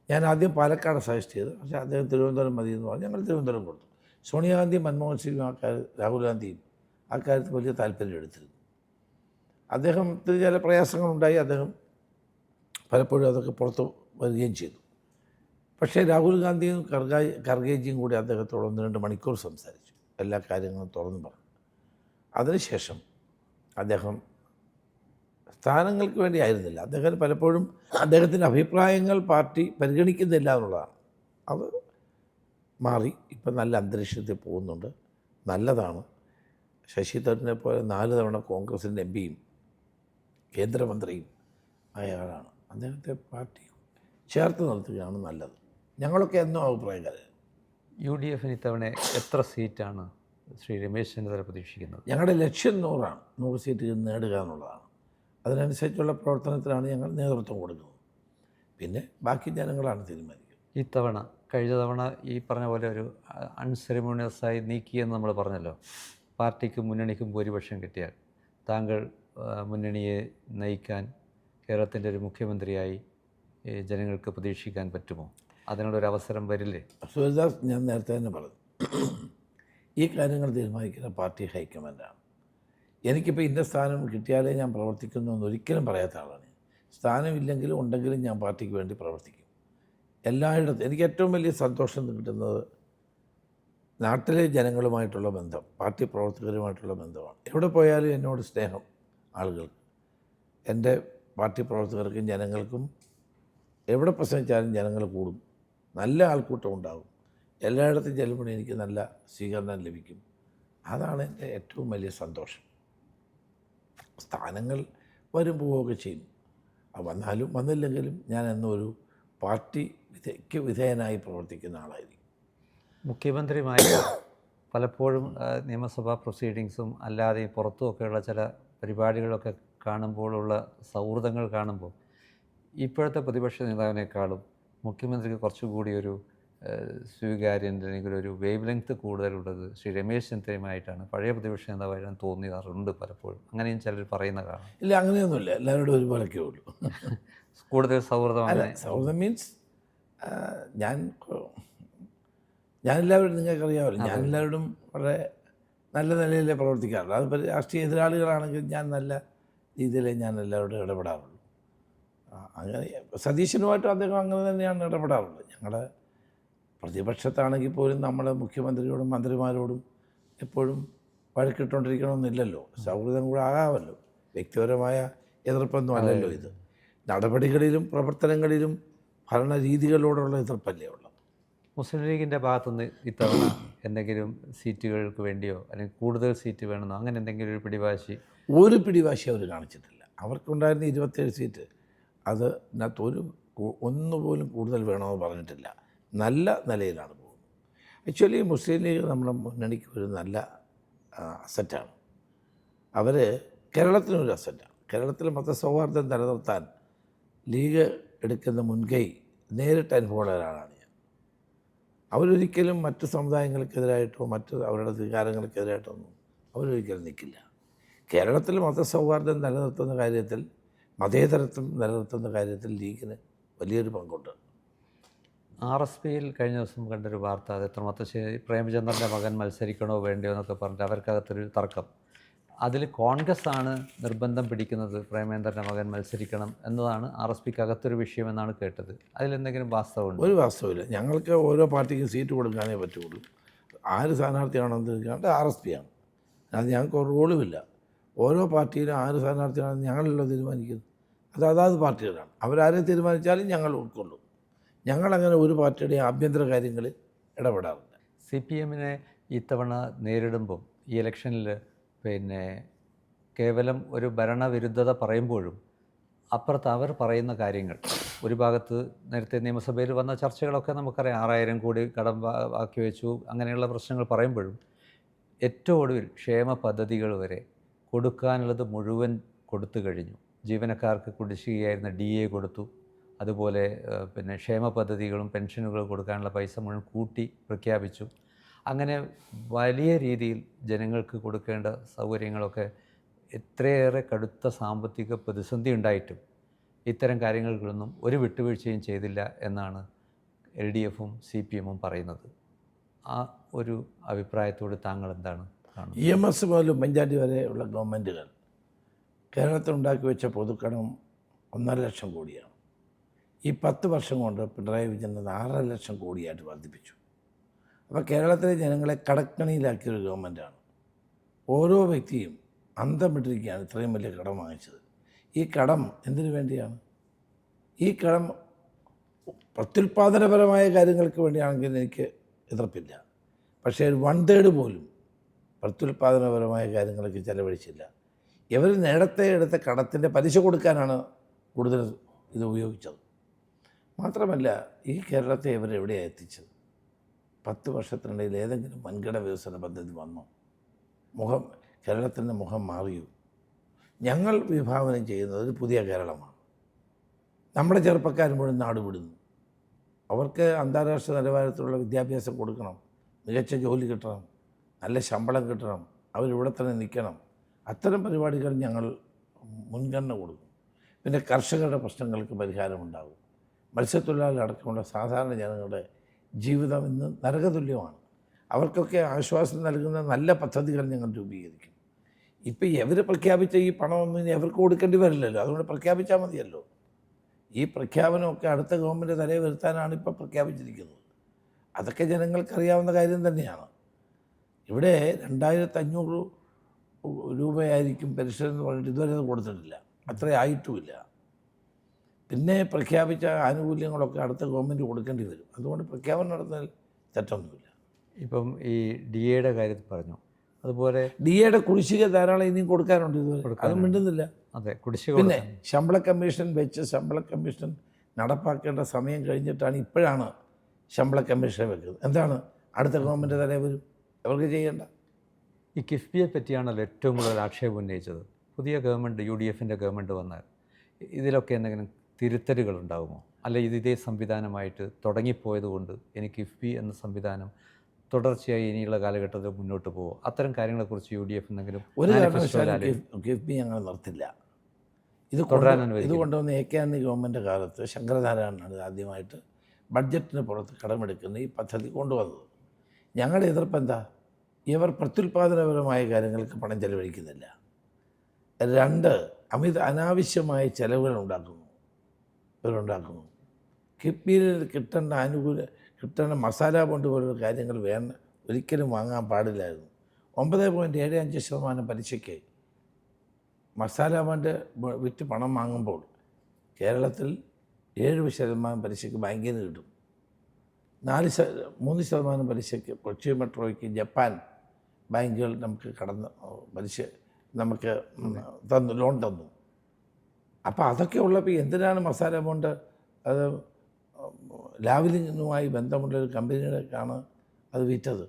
ഞാൻ ആദ്യം പാലക്കാട് സജസ്റ്റ് ചെയ്തു, പക്ഷേ അദ്ദേഹം തിരുവനന്തപുരം മതി എന്ന് പറഞ്ഞ് ഞങ്ങൾ തിരുവനന്തപുരം കൊടുത്തു. സോണിയാഗാന്ധിയും മൻമോഹൻ സിംഗും രാഹുൽ ഗാന്ധിയും അക്കാര്യത്തിൽ വലിയ താല്പര്യം എടുത്തിരുന്നു. അദ്ദേഹത്തിന് ചില പ്രയാസങ്ങളുണ്ടായി, അദ്ദേഹം പലപ്പോഴും അതൊക്കെ പുറത്ത് വരികയും ചെയ്തു. പക്ഷേ രാഹുൽ ഗാന്ധിയും ഖർഗേജിയും കൂടി അദ്ദേഹത്തോട് 1-2 മണിക്കൂർ സംസാരിച്ചു, എല്ലാ കാര്യങ്ങളും തുറന്നു പറഞ്ഞു. അതിനുശേഷം അദ്ദേഹം സ്ഥാനങ്ങൾക്ക് വേണ്ടി ആയിരുന്നില്ല, അദ്ദേഹം പലപ്പോഴും അദ്ദേഹത്തിൻ്റെ അഭിപ്രായങ്ങൾ പാർട്ടി പരിഗണിക്കുന്നില്ല എന്നുള്ളതാണ്. അത് മാറി ഇപ്പം നല്ല അന്തരീക്ഷത്തിൽ പോകുന്നുണ്ട്, നല്ലതാണ്. ശശി തരൂരിനെ പോലെ 4 തവണ കോൺഗ്രസിൻ്റെ MPയും കേന്ദ്രമന്ത്രിയും ആയ ആളാണ്. അദ്ദേഹത്തെ പാർട്ടി ചേർത്ത് നിർത്തുകയാണ് നല്ലത്. ഞങ്ങളൊക്കെ എന്നും അഭിപ്രായക്കാരാണ്. UDFന് ഇത്തവണ എത്ര സീറ്റാണ് ശ്രീ രമേശ് ചെന്നിത്തല പ്രതീക്ഷിക്കുന്നത്? ഞങ്ങളുടെ ലക്ഷ്യം 100ആണ്, 100 സീറ്റ് നേടുക എന്നുള്ളതാണ്. അതിനനുസരിച്ചുള്ള പ്രവർത്തനത്തിലാണ് ഞങ്ങൾ നേതൃത്വം കൊടുക്കുന്നത്. പിന്നെ ബാക്കി ജനങ്ങളാണ് തീരുമാനിക്കുന്നത്. ഇത്തവണ കഴിഞ്ഞ തവണ ഈ പറഞ്ഞ പോലെ ഒരു അൺസെറിമോണിയസായി നീക്കിയെന്ന് നമ്മൾ പറഞ്ഞല്ലോ. പാർട്ടിക്കും മുന്നണിക്കും ഭൂരിപക്ഷം കിട്ടിയാൽ താങ്കൾ മുന്നണിയെ നയിക്കാൻ കേരളത്തിൻ്റെ ഒരു മുഖ്യമന്ത്രിയായി ജനങ്ങൾക്ക് പ്രതീക്ഷിക്കാൻ പറ്റുമോ? അതിനുള്ളൊരു അവസരം വരില്ലേ? സൂര്യദാസ്, ഞാൻ നേരത്തെ തന്നെ പറഞ്ഞു, ഈ കാര്യങ്ങൾ തീരുമാനിക്കുന്ന പാർട്ടി ഹൈക്കമാൻഡാണ്. എനിക്കിപ്പോൾ ഇന്ന സ്ഥാനം കിട്ടിയാലേ ഞാൻ പ്രവർത്തിക്കുന്നു എന്നൊരിക്കലും പറയാത്ത ആളാണ്. സ്ഥാനമില്ലെങ്കിലും ഉണ്ടെങ്കിലും ഞാൻ പാർട്ടിക്ക് വേണ്ടി പ്രവർത്തിക്കും എല്ലായിടത്തും. എനിക്ക് ഏറ്റവും വലിയ സന്തോഷം കിട്ടുന്നത് നാട്ടിലെ ജനങ്ങളുമായിട്ടുള്ള ബന്ധം, പാർട്ടി പ്രവർത്തകരുമായിട്ടുള്ള ബന്ധമാണ്. എവിടെ പോയാലും എന്നോട് സ്നേഹം ആളുകൾക്ക്, എൻ്റെ പാർട്ടി പ്രവർത്തകർക്കും ജനങ്ങൾക്കും എവിടെ പ്രസംഗിച്ചാലും ജനങ്ങൾ കൂടും, നല്ല ആൾക്കൂട്ടം ഉണ്ടാകും. എല്ലായിടത്തും ചെല്ലുമ്പോൾ എനിക്ക് നല്ല സ്വീകരണം ലഭിക്കും. അതാണ് എൻ്റെ ഏറ്റവും വലിയ സന്തോഷം. സ്ഥാനങ്ങൾ വരും പോവുകയൊക്കെ ചെയ്യും, വന്നാലും വന്നില്ലെങ്കിലും ഞാൻ എന്നൊരു പാർട്ടിക്ക് വിധേയനായി പ്രവർത്തിക്കുന്ന ആളായിരിക്കും. മുഖ്യമന്ത്രിയുമായി പലപ്പോഴും നിയമസഭാ പ്രൊസീഡിങ്സും അല്ലാതെ പുറത്തുമൊക്കെയുള്ള ചില പരിപാടികളൊക്കെ കാണുമ്പോഴുള്ള സൗഹൃദങ്ങൾ കാണുമ്പോൾ ഇപ്പോഴത്തെ പ്രതിപക്ഷ നേതാവിനേക്കാളും മുഖ്യമന്ത്രിക്ക് കുറച്ചുകൂടി ഒരു സ്വീകാര്യൻ അല്ലെങ്കിൽ ഒരു വേവ് ലെങ്ത് കൂടുതലുള്ളത് ശ്രീ രമേശ് ചെന്നിത്തലയുമായിട്ടാണ്, പഴയ പ്രതിപക്ഷ നേതാവായിട്ടാണ് തോന്നിയാറുണ്ട് പലപ്പോഴും. അങ്ങനെയും ചിലർ പറയുന്ന കാണാം. ഇല്ല, അങ്ങനെയൊന്നുമില്ല, എല്ലാവരോടും ഒരുപോലൊക്കെ ഉള്ളൂ. കൂടുതൽ സൗഹൃദം. സൗഹൃദം മീൻസ് ആ, ഞാൻ ഞാനെല്ലാവരും നിങ്ങൾക്കറിയാമല്ലോ, ഞാനെല്ലാവരോടും വളരെ നല്ല നിലയിലേ പ്രവർത്തിക്കാറുള്ളൂ. അതിപ്പോൾ രാഷ്ട്രീയ എതിരാളികളാണെങ്കിൽ ഞാൻ നല്ല രീതിയിലേ ഞാൻ എല്ലാവരോടും ഇടപെടാറുള്ളൂ. അങ്ങനെ സതീശനുമായിട്ടും അദ്ദേഹം അങ്ങനെ തന്നെയാണ് ഇടപെടാറുള്ളത്. ഞങ്ങളുടെ പ്രതിപക്ഷത്താണെങ്കിൽ പോലും നമ്മൾ മുഖ്യമന്ത്രിയോടും മന്ത്രിമാരോടും എപ്പോഴും വഴക്കിട്ടുകൊണ്ടിരിക്കണമെന്നില്ലല്ലോ. സൗഹൃദം കൂടെ ആകാമല്ലോ. വ്യക്തിപരമായ എതിർപ്പൊന്നും അല്ലല്ലോ ഇത്. നടപടികളിലും പ്രവർത്തനങ്ങളിലും ഭരണരീതികളോടുള്ള എതിർപ്പല്ലേ ഉള്ളത്. മുസ്ലിം ലീഗിൻ്റെ ഭാഗത്തുനിന്ന് ഇത്തവണ എന്തെങ്കിലും സീറ്റുകൾക്ക് വേണ്ടിയോ അല്ലെങ്കിൽ കൂടുതൽ സീറ്റ് വേണമെന്നോ അങ്ങനെ എന്തെങ്കിലും ഒരു പിടിവാശി? ഒരു പിടിവാശി അവർ കാണിച്ചിട്ടില്ല. അവർക്കുണ്ടായിരുന്ന 27 സീറ്റ് അത് ഇതിനകത്ത് ഒന്നുപോലും കൂടുതൽ വേണമെന്ന് പറഞ്ഞിട്ടില്ല. നല്ല നിലയിലാണ് പോകുന്നത്. ആക്ച്വലി മുസ്ലിം ലീഗ് നമ്മുടെ മുന്നണിക്ക് ഒരു നല്ല അസറ്റാണ്. അവർ കേരളത്തിനൊരു അസറ്റാണ്. കേരളത്തിൽ മതസൗഹാർദ്ദം നിലനിർത്താൻ ലീഗ് എടുക്കുന്ന മുൻകൈ നേരിട്ട് അനുഭവമുള്ള ഒരാളാണ് ഞാൻ. അവരൊരിക്കലും മറ്റ് സമുദായങ്ങൾക്കെതിരായിട്ടോ മറ്റ് അവരുടെ വികാരങ്ങൾക്കെതിരായിട്ടോ ഒന്നും അവരൊരിക്കലും നിൽക്കില്ല. കേരളത്തിൽ മതസൗഹാർദ്ദം നിലനിർത്തുന്ന കാര്യത്തിൽ, മതേതരത്വം നിലനിർത്തുന്ന കാര്യത്തിൽ ലീഗിന് വലിയൊരു പങ്കുണ്ട്. RSPയിൽ കഴിഞ്ഞ ദിവസം കണ്ടൊരു വാർത്ത, അത് എത്രമാത്രം ശരി, പ്രേമചന്ദ്രൻ്റെ മകൻ മത്സരിക്കണോ വേണ്ടയോ എന്നൊക്കെ പറഞ്ഞിട്ട് അവർക്കകത്തൊരു തർക്കം. അതിൽ കോൺഗ്രസ് ആണ് നിർബന്ധം പിടിക്കുന്നത് പ്രേമചന്ദ്രൻ്റെ മകൻ മത്സരിക്കണം എന്നതാണ് RSPക്കകത്തൊരു വിഷയമെന്നാണ് കേട്ടത്. അതിലെന്തെങ്കിലും വാസ്തവമുണ്ട്? ഒരു വാസ്തവമില്ല. ഞങ്ങൾക്ക് ഓരോ പാർട്ടിക്കും സീറ്റ് കൊടുക്കാനേ പറ്റുള്ളൂ. ആര് സ്ഥാനാർത്ഥിയാണെന്ന് തീരുമാനിക്കേണ്ടത് RSP ആണ്. അത് ഞങ്ങൾക്ക് ഒരു റോളുമില്ല. ഓരോ പാർട്ടിയിലും ആര് സ്ഥാനാർത്ഥിയാണെന്ന് ഞങ്ങളല്ലോ തീരുമാനിക്കുന്നത്. അത് അതാത് പാർട്ടികളാണ്. അവരാരെ തീരുമാനിച്ചാലും ഞങ്ങൾ ഉൾക്കൊള്ളും. ഞങ്ങളങ്ങനെ ഒരു പാർട്ടിയുടെ ആഭ്യന്തര കാര്യങ്ങളിൽ ഇടപെടാറില്ല. CPMനെ ഇത്തവണ നേരിടുമ്പം ഈ ഇലക്ഷനിൽ കേവലം ഒരു ഭരണവിരുദ്ധത പറയുമ്പോഴും അപ്പുറത്ത് അവർ പറയുന്ന കാര്യങ്ങൾ, ഒരു ഭാഗത്ത് നേരത്തെ നിയമസഭയിൽ വന്ന ചർച്ചകളൊക്കെ നമുക്കറിയാം, 6000 കോടി കടം ആക്കി വെച്ചു, അങ്ങനെയുള്ള പ്രശ്നങ്ങൾ പറയുമ്പോഴും ഏറ്റവും ഒടുവിൽ ക്ഷേമ പദ്ധതികൾ വരെ കൊടുക്കാനുള്ളത് മുഴുവൻ കൊടുത്തു കഴിഞ്ഞു. ജീവനക്കാർക്ക് കുടിശ്ശികയായിരുന്ന DA കൊടുത്തു. അതുപോലെ ക്ഷേമ പദ്ധതികളും പെൻഷനുകളും കൊടുക്കാനുള്ള പൈസ മുഴുവൻ കൂട്ടി പ്രഖ്യാപിച്ചു. അങ്ങനെ വലിയ രീതിയിൽ ജനങ്ങൾക്ക് കൊടുക്കേണ്ട സൗകര്യങ്ങളൊക്കെ, എത്രയേറെ കടുത്ത സാമ്പത്തിക പ്രതിസന്ധി ഉണ്ടായിട്ടും ഇത്തരം കാര്യങ്ങൾക്കൊന്നും ഒരു വിട്ടുവീഴ്ചയും ചെയ്തില്ല എന്നാണ് LDFും CPMും പറയുന്നത്. ആ ഒരു അഭിപ്രായത്തോട് താങ്കൾ എന്താണ് കാണുന്നത്? EMS മുതൽ ഉമ്മൻചാണ്ടി വരെയുള്ള ഗവൺമെൻറ്റുകൾ കേരളത്തിൽ ഉണ്ടാക്കി വെച്ച പൊതുക്കടം 1.5 ലക്ഷം കോടിയാണ്. ഈ 10 വർഷം കൊണ്ട് പിണറായി വിജയൻ 6.5 ലക്ഷം കോടിയായിട്ട് വർദ്ധിപ്പിച്ചു. അപ്പോൾ കേരളത്തിലെ ജനങ്ങളെ കടക്കണിയിലാക്കിയൊരു ഗവൺമെൻറ്റാണ്. ഓരോ വ്യക്തിയും അന്തം വിട്ടിരിക്കുകയാണ് ഇത്രയും വലിയ കടം വാങ്ങിച്ചത്. ഈ കടം എന്തിനു വേണ്ടിയാണ്? ഈ കടം പ്രത്യുൽപാദനപരമായ കാര്യങ്ങൾക്ക് വേണ്ടിയാണെങ്കിൽ എനിക്ക് എതിർപ്പില്ല. പക്ഷേ 1/3 പോലും പ്രത്യുൽപാദനപരമായ കാര്യങ്ങൾക്ക് ചെലവഴിച്ചില്ല. ഇവർ നേരത്തെ എടുത്ത കടത്തിൻ്റെ പലിശ കൊടുക്കാനാണ് കൂടുതൽ ഇത് ഉപയോഗിച്ചത്. മാത്രമല്ല, ഈ കേരളത്തെ ഇവരെവിടെയാണ് എത്തിച്ചത്? 10 വർഷത്തിനിടയിൽ ഏതെങ്കിലും വൻകിട വികസന പദ്ധതി വന്നോ? കേരളത്തിൻ്റെ മുഖം മാറിയോ? ഞങ്ങൾ വിഭാവനം ചെയ്യുന്നത് ഒരു പുതിയ കേരളമാണ്. നമ്മുടെ ചെറുപ്പക്കാർ മുഴുവൻ നാട് വിടുന്നു. അവർക്ക് അന്താരാഷ്ട്ര നിലവാരത്തിലുള്ള വിദ്യാഭ്യാസം കൊടുക്കണം, മികച്ച ജോലി കിട്ടണം, നല്ല ശമ്പളം കിട്ടണം, അവരിവിടെ തന്നെ നിൽക്കണം. അത്തരം പരിപാടികൾ ഞങ്ങൾ മുൻഗണന കൊടുക്കും. പിന്നെ കർഷകരുടെ പ്രശ്നങ്ങൾക്ക് പരിഹാരമുണ്ടാകും. മത്സ്യത്തൊഴിലാളികൾ അടക്കമുള്ള സാധാരണ ജനങ്ങളുടെ ജീവിതം ഇന്ന് നരകതുല്യമാണ്. അവർക്കൊക്കെ ആശ്വാസം നൽകുന്ന നല്ല പദ്ധതികൾ ഞങ്ങൾ രൂപീകരിക്കും. ഇപ്പം ഇവർ പ്രഖ്യാപിച്ച ഈ പണമൊന്നും ഇനി അവർക്ക് കൊടുക്കേണ്ടി വരില്ലല്ലോ. അതുകൊണ്ട് പ്രഖ്യാപിച്ചാൽ മതിയല്ലോ. ഈ പ്രഖ്യാപനമൊക്കെ അടുത്ത ഗവൺമെൻറ് തലയിൽ വരുത്താനാണ് ഇപ്പോൾ പ്രഖ്യാപിച്ചിരിക്കുന്നത്. അതൊക്കെ ജനങ്ങൾക്കറിയാവുന്ന കാര്യം തന്നെയാണ്. ഇവിടെ 2500 രൂപയായിരിക്കും പെൻഷൻ എന്ന് പറഞ്ഞിട്ട് ഇതുവരെ കൊടുത്തിട്ടില്ല. അത്ര ആയിട്ടുമില്ല. പിന്നെ പ്രഖ്യാപിച്ച ആനുകൂല്യങ്ങളൊക്കെ അടുത്ത ഗവൺമെൻറ് കൊടുക്കേണ്ടി വരും. അതുകൊണ്ട് പ്രഖ്യാപനം നടത്തുന്നതിൽ തെറ്റൊന്നുമില്ല. ഇപ്പം ഈ DAയുടെ കാര്യത്തിൽ പറഞ്ഞു, അതുപോലെ DAയുടെ കുടിശ്ശിക ധാരാളം ഇനിയും കൊടുക്കാനുണ്ട്. ഇതുവരെ അത് മിണ്ടുന്നില്ല. അതെ, കുടിശ്ശിക. പിന്നെ ശമ്പള കമ്മീഷൻ വെച്ച് ശമ്പള കമ്മീഷൻ നടപ്പാക്കേണ്ട സമയം കഴിഞ്ഞിട്ടാണ് ഇപ്പോഴാണ് ശമ്പള കമ്മീഷൻ വെക്കുന്നത്. എന്താണ്? അടുത്ത ഗവൺമെൻറ് തലേ വരും, അവർക്ക് ചെയ്യേണ്ട. ഈ കിഫ്ബിയെ പറ്റിയാണല്ലോ ഏറ്റവും കൂടുതൽ ആക്ഷേപം ഉന്നയിച്ചത്. പുതിയ ഗവൺമെൻറ്, UDFൻ്റെ ഗവൺമെൻറ് വന്നാൽ ഇതിലൊക്കെ എന്തെങ്കിലും തിരുത്തലുകൾ ഉണ്ടാകുമോ? അല്ല ഇതേ സംവിധാനമായിട്ട് തുടങ്ങിപ്പോയതുകൊണ്ട് ഇനി കിഫ്ബി എന്ന സംവിധാനം തുടർച്ചയായി ഇനിയുള്ള കാലഘട്ടത്തിൽ മുന്നോട്ട് പോകുമോ? അത്തരം കാര്യങ്ങളെക്കുറിച്ച് UDF എന്തെങ്കിലും? ഒരു കാരണവശാലും കിഫ്ബി ഞങ്ങൾ നിർത്തില്ല. ഇത് കൊണ്ടുവന്ന് AK ആന്റണി ഗവൺമെൻറ് കാലത്ത് ശങ്കരനാരായണനാണ് ആദ്യമായിട്ട് ബഡ്ജറ്റിന് പുറത്ത് കടമെടുക്കുന്ന ഈ പദ്ധതി കൊണ്ടുവന്നത്. ഞങ്ങളുടെ എതിർപ്പ് എന്താ? ഇവർ പ്രത്യുൽപാദനപരമായ കാര്യങ്ങൾക്ക് പണം ചെലവഴിക്കുന്നില്ല. 2, അനാവശ്യമായ ചെലവുകൾ ഇവരുണ്ടാക്കുന്നു. കിഫ്ബിയിൽ കിട്ടേണ്ട മസാല ബോണ്ട് പോലുള്ള കാര്യങ്ങൾ ഒരിക്കലും വാങ്ങാൻ പാടില്ലായിരുന്നു. 9.75% പലിശയ്ക്ക് മസാല ബോണ്ട് വിറ്റ് പണം വാങ്ങുമ്പോൾ കേരളത്തിൽ 7% പലിശയ്ക്ക് ബാങ്കിൽ നിന്ന് കിട്ടും. 3% പലിശയ്ക്ക് കൊച്ചി മെട്രോയ്ക്ക് ജപ്പാൻ ബാങ്കുകൾ നമുക്ക് പലിശ നമുക്ക് ലോൺ തന്നു. അപ്പോൾ അതൊക്കെ ഉള്ളപ്പോൾ എന്തിനാണ് മസാല ബോണ്ട് അത് ലാവലിനുമായി ബന്ധമുള്ളൊരു കമ്പനിയുടെക്കാണ് അത് വിറ്റത്?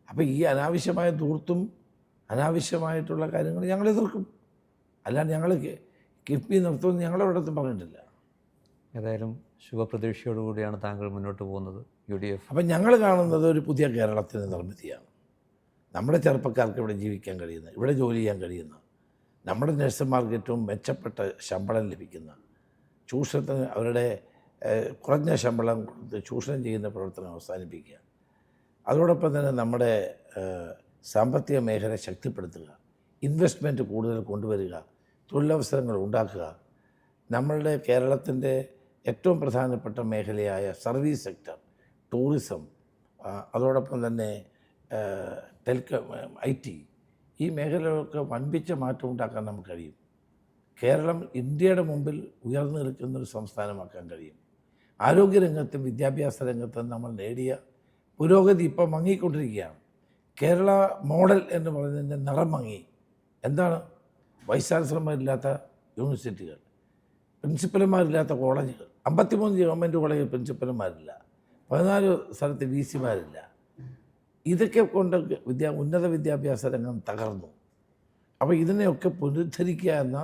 അപ്പോൾ ഈ അനാവശ്യമായ ധൂർത്തും അനാവശ്യമായിട്ടുള്ള കാര്യങ്ങൾ ഞങ്ങൾ എതിർക്കും. അല്ലാണ്ട് ഞങ്ങൾ കിഫ്ബി നിർത്തുമെന്ന് ഞങ്ങളൊരിടത്തും പറഞ്ഞിട്ടില്ല. ഏതായാലും ശുഭപ്രതീക്ഷയോടുകൂടിയാണ് താങ്കൾ മുന്നോട്ട് പോകുന്നത്. UDF അപ്പം ഞങ്ങൾ കാണുന്നത് ഒരു പുതിയ കേരളത്തിൻ്റെ നിർമ്മിതിയാണ്. നമ്മുടെ ചെറുപ്പക്കാർക്ക് ഇവിടെ ജീവിക്കാൻ കഴിയുന്ന, ഇവിടെ ജോലി ചെയ്യാൻ കഴിയുന്ന, നമ്മുടെ നഴ്സുമാർക്ക് ഏറ്റവും മെച്ചപ്പെട്ട ശമ്പളം ലഭിക്കുന്ന, ചൂഷണത്തിന് അവരുടെ കുറഞ്ഞ ശമ്പളം കൊടുത്ത് ചൂഷണം ചെയ്യുന്ന പ്രവർത്തനം അവസാനിപ്പിക്കുക. അതോടൊപ്പം തന്നെ നമ്മുടെ സാമ്പത്തിക മേഖല ശക്തിപ്പെടുത്തുക, ഇൻവെസ്റ്റ്മെൻറ്റ് കൂടുതൽ കൊണ്ടുവരിക, തൊഴിലവസരങ്ങൾ ഉണ്ടാക്കുക. നമ്മളുടെ കേരളത്തിൻ്റെ ഏറ്റവും പ്രധാനപ്പെട്ട മേഖലയായ സർവീസ് സെക്ടർ, ടൂറിസം, അതോടൊപ്പം തന്നെ IT, ഈ മേഖലകളൊക്കെ വൻപിച്ച മാറ്റം ഉണ്ടാക്കാൻ നമുക്ക് കഴിയും. കേരളം ഇന്ത്യയുടെ മുമ്പിൽ ഉയർന്നു നിൽക്കുന്നൊരു സംസ്ഥാനമാക്കാൻ കഴിയും. ആരോഗ്യരംഗത്തും വിദ്യാഭ്യാസ രംഗത്തും നമ്മൾ നേടിയ പുരോഗതി ഇപ്പം മങ്ങിക്കൊണ്ടിരിക്കുകയാണ്. കേരള മോഡൽ എന്ന് പറയുന്നതിൻ്റെ നിറം മങ്ങി. എന്താണ്? വൈസ് ചാൻസലർമാരില്ലാത്ത യൂണിവേഴ്സിറ്റികൾ, പ്രിൻസിപ്പൽമാരില്ലാത്ത കോളേജുകൾ, 53 ഗവൺമെൻറ് കോളേജിൽ പ്രിൻസിപ്പൽമാരില്ല, 14 സ്ഥലത്ത് VCമാരില്ല. ഇതൊക്കെ കൊണ്ട് ഉന്നത വിദ്യാഭ്യാസ രംഗം തകർന്നു. അപ്പോൾ ഇതിനെയൊക്കെ പുനരുദ്ധരിക്കുക എന്ന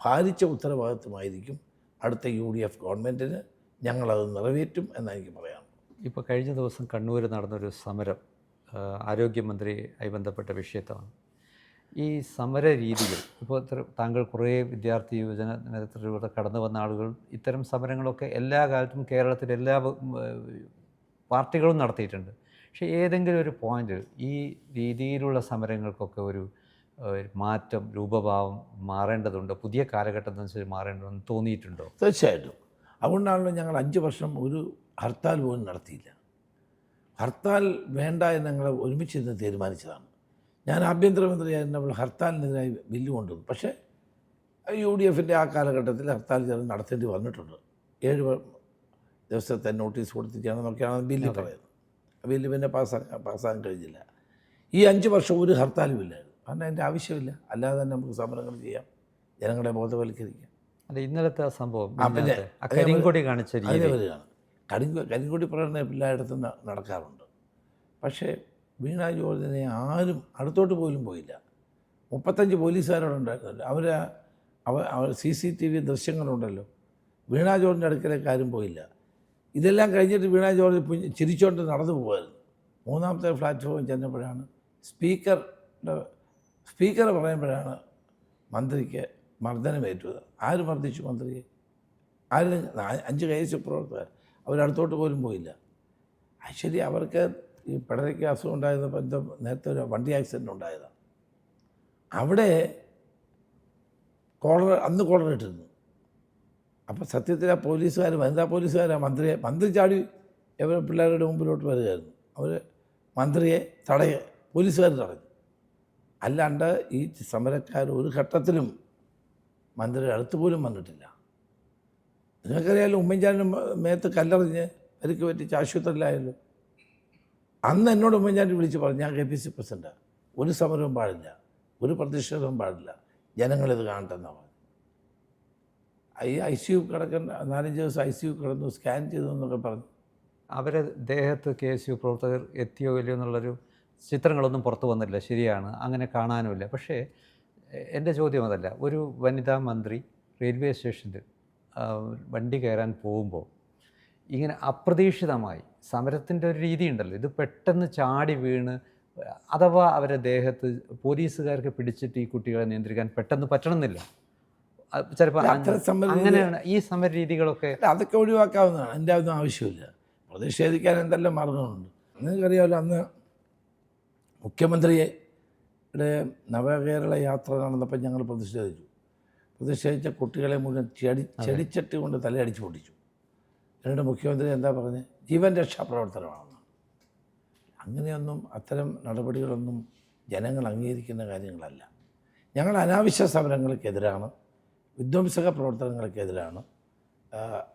ഭാരിച്ച ഉത്തരവാദിത്വമായിരിക്കും അടുത്ത UDF ഗവൺമെൻറ്റിന്. ഞങ്ങളത് നിറവേറ്റും എന്നാണ് എനിക്ക് പറയാം. ഇപ്പോൾ കഴിഞ്ഞ ദിവസം കണ്ണൂർ നടന്നൊരു സമരം ആരോഗ്യമന്ത്രിയായി ബന്ധപ്പെട്ട വിഷയത്താണ്. ഈ സമര രീതികൾ ഇപ്പോൾ താങ്കൾ കുറേ വിദ്യാർത്ഥി യുവജന നേതൃത്വത്തിലൂടെ കടന്നു വന്ന ആളുകൾ ഇത്തരം സമരങ്ങളൊക്കെ എല്ലാ കാലത്തും കേരളത്തിലെ എല്ലാ പാർട്ടികളും നടത്തിയിട്ടുണ്ട്. പക്ഷേ ഏതെങ്കിലും ഒരു പോയിൻ്റ് ഈ രീതിയിലുള്ള സമരങ്ങൾക്കൊക്കെ ഒരു മാറ്റം, രൂപഭാവം മാറേണ്ടതുണ്ട്, പുതിയ കാലഘട്ടത്തിനനുസരിച്ച് മാറേണ്ടതെന്ന് തോന്നിയിട്ടുണ്ടോ? തീർച്ചയായിട്ടും. അതുകൊണ്ടാണല്ലോ ഞങ്ങൾ 5 വർഷം ഒരു ഹർത്താൽ പോലും നടത്തിയില്ല. ഹർത്താൽ വേണ്ട എന്ന് ഞങ്ങൾ ഒരുമിച്ചിരുന്ന് തീരുമാനിച്ചതാണ്. ഞാൻ ആഭ്യന്തരമന്ത്രിയായിരുന്നപ്പോൾ ഹർത്താലിനെതിരായി ബില്ല് കൊണ്ടുവന്നു. പക്ഷേ UDFൻ്റെ ആ കാലഘട്ടത്തിൽ ഹർത്താൽ ചേർന്ന് നടത്തേണ്ടി വന്നിട്ടുണ്ട്. 7 ദിവസത്തെ നോട്ടീസ് കൊടുത്തിട്ടാണെന്നൊക്കെയാണ് ബില്ല് പറയുന്നത്. ബില്ല് പിന്നെ പാസ്സാക്കാൻ കഴിഞ്ഞില്ല. ഈ 5 വർഷം ഒരു ഹർത്താലും ഇല്ലായിരുന്നു. കാരണം അതിൻ്റെ ആവശ്യമില്ല. അല്ലാതെ തന്നെ നമുക്ക് സമരങ്ങൾ ചെയ്യാം, ജനങ്ങളെ ബോധവൽക്കരിക്കാം. അല്ല, ഇന്നലത്തെ ആ സംഭവം കരിങ്കൊടി കാണിച്ച രീതി വരികയാണ്. കരിങ്കൊടി പ്രകടനം എല്ലായിടത്തും നടക്കാറുണ്ട്. പക്ഷേ വീണ ജോർജിനെ ആരും അടുത്തോട്ട് പോലും പോയില്ല. 35 പോലീസുകാരോടുണ്ടായിരുന്നല്ലോ. അവർ CCTV ദൃശ്യങ്ങളുണ്ടല്ലോ. വീണ ജോർജിൻ്റെ അടുക്കലേക്ക് ആരും പോയില്ല. ഇതെല്ലാം കഴിഞ്ഞിട്ട് വീണ ജോർജ് ചിരിച്ചുകൊണ്ട് നടന്നു പോകുമായിരുന്നു. 3ാമത്തെ പ്ലാറ്റ്ഫോമിൽ ചെന്നപ്പോഴാണ് സ്പീക്കർ പറയുമ്പോഴാണ് മന്ത്രിക്ക് മർദ്ദനമേറ്റത്. ആര് മർദ്ദിച്ചു മന്ത്രിയെ? 5 KS പ്രവർത്തകർ അവരടുത്തോട്ട് പോലും പോയില്ല. ആക്ച്വലി അവർക്ക് ഈ പിടരയ്ക്ക് അസുഖം ഉണ്ടായിരുന്നപ്പോൾ എന്തോ നേരത്തെ ഒരു വണ്ടി ആക്സിഡൻ്റ് ഉണ്ടായതാണ്. അവിടെ അന്ന് കോളർ ഇട്ടിരുന്നു. അപ്പോൾ സത്യത്തിൽ ആ പോലീസുകാർ, വനിതാ പോലീസുകാരാണ് മന്ത്രി ചാടി പിള്ളേരുടെ മുമ്പിലോട്ട് വരികയായിരുന്നു. അവർ മന്ത്രിയെ പോലീസുകാർ തടഞ്ഞു. അല്ലാണ്ട് ഈ സമരക്കാർ ഒരു ഘട്ടത്തിലും മന്ത്രിയുടെ അടുത്ത് പോലും വന്നിട്ടില്ല. നിങ്ങൾക്കറിയാമല്ലോ, ഉമ്മൻചാണ്ടിൻ്റെ മേത്ത് കല്ലെറിഞ്ഞ് പരിക്ക് പറ്റിച്ച് ആശുപത്രിയിലായല്ലോ. അന്ന് എന്നോട് ഉമ്മൻചാണ്ടി വിളിച്ച് പറഞ്ഞു, ഞാൻ KPC പ്രസിഡൻ്റാണ്, ഒരു സമരവും പാടില്ല, ഒരു പ്രതിഷേധവും പാടില്ല, ജനങ്ങളിത് കാണട്ടെന്നാണ്. ICU കിടക്കേണ്ട 4-5 ദിവസം ICU കിടന്നു, സ്കാൻ ചെയ്തു എന്നൊക്കെ പറഞ്ഞു. അവരെ ദേഹത്ത് KSU പ്രവർത്തകർ എത്തിയോ ഇല്ലയോ എന്നുള്ളൊരു ചിത്രങ്ങളൊന്നും പുറത്തു വന്നില്ല, ശരിയാണ്, അങ്ങനെ കാണാനുമില്ല. പക്ഷേ എൻ്റെ ചോദ്യം അതല്ല. ഒരു വനിതാ മന്ത്രി റെയിൽവേ സ്റ്റേഷനിൽ വണ്ടി കയറാൻ പോകുമ്പോൾ ഇങ്ങനെ അപ്രതീക്ഷിതമായി സമരത്തിൻ്റെ ഒരു രീതി ഉണ്ടല്ലോ, ഇത് പെട്ടെന്ന് ചാടി വീണ് അഥവാ അവരുടെ ദേഹത്ത് പോലീസുകാർക്ക് പിടിച്ചിട്ട് ഈ കുട്ടികളെ നിയന്ത്രിക്കാൻ പെട്ടെന്ന് പറ്റണമെന്നില്ല. ചിലപ്പോൾ അങ്ങനെയാണ് ഈ സമര രീതികളൊക്കെ. അതൊക്കെ ഒഴിവാക്കാവുന്നതാണ്, എൻ്റെ ഒന്നും ആവശ്യമില്ല. പ്രതിഷേധിക്കാൻ എന്തെല്ലാം മാർഗങ്ങളുണ്ട്. നിങ്ങൾക്കറിയാമല്ലോ, അന്ന് മുഖ്യമന്ത്രിയുടെ നവകേരള യാത്ര നടന്നപ്പോൾ ഞങ്ങൾ പ്രതിഷേധിച്ച കുട്ടികളെ മുഴുവൻ ചെടിച്ചട്ടി കൊണ്ട് തലയടിച്ച് പൊട്ടിച്ചു. എന്നിട്ട് മുഖ്യമന്ത്രി എന്താ പറഞ്ഞത്? ജീവൻ രക്ഷാ പ്രവർത്തനമാണെന്ന്. അങ്ങനെയൊന്നും അത്തരം നടപടികളൊന്നും ജനങ്ങൾ അംഗീകരിക്കുന്ന കാര്യങ്ങളല്ല. ഞങ്ങൾ അനാവശ്യ സമരങ്ങൾക്കെതിരാണ്, വിധ്വംസക പ്രവർത്തനങ്ങൾക്കെതിരാണ്.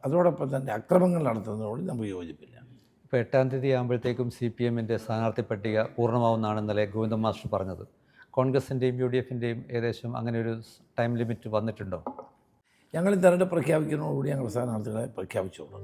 അതോടൊപ്പം തന്നെ അക്രമങ്ങൾ നടത്തുന്നതോട് നമുക്ക് യോജിപ്പില്ല. ഇപ്പോൾ 8-ാം തീയതി ആകുമ്പോഴത്തേക്കും CPM-ൻ്റെ സ്ഥാനാർത്ഥി പട്ടിക പൂർണ്ണമാവുമെന്നാണ് ഇന്നലെ ഗോവിന്ദൻ മാസ്റ്റർ പറഞ്ഞത്. കോൺഗ്രസിൻ്റെയും UDF-ൻ്റെയും ഏകദേശം അങ്ങനെ ഒരു ടൈം ലിമിറ്റ് വന്നിട്ടുണ്ടോ? ഞങ്ങൾ തെരഞ്ഞെടുപ്പ് പ്രഖ്യാപിക്കുന്നതോടുകൂടി ഞങ്ങൾ സ്ഥാനാർത്ഥികളെ പ്രഖ്യാപിച്ചോളൂ.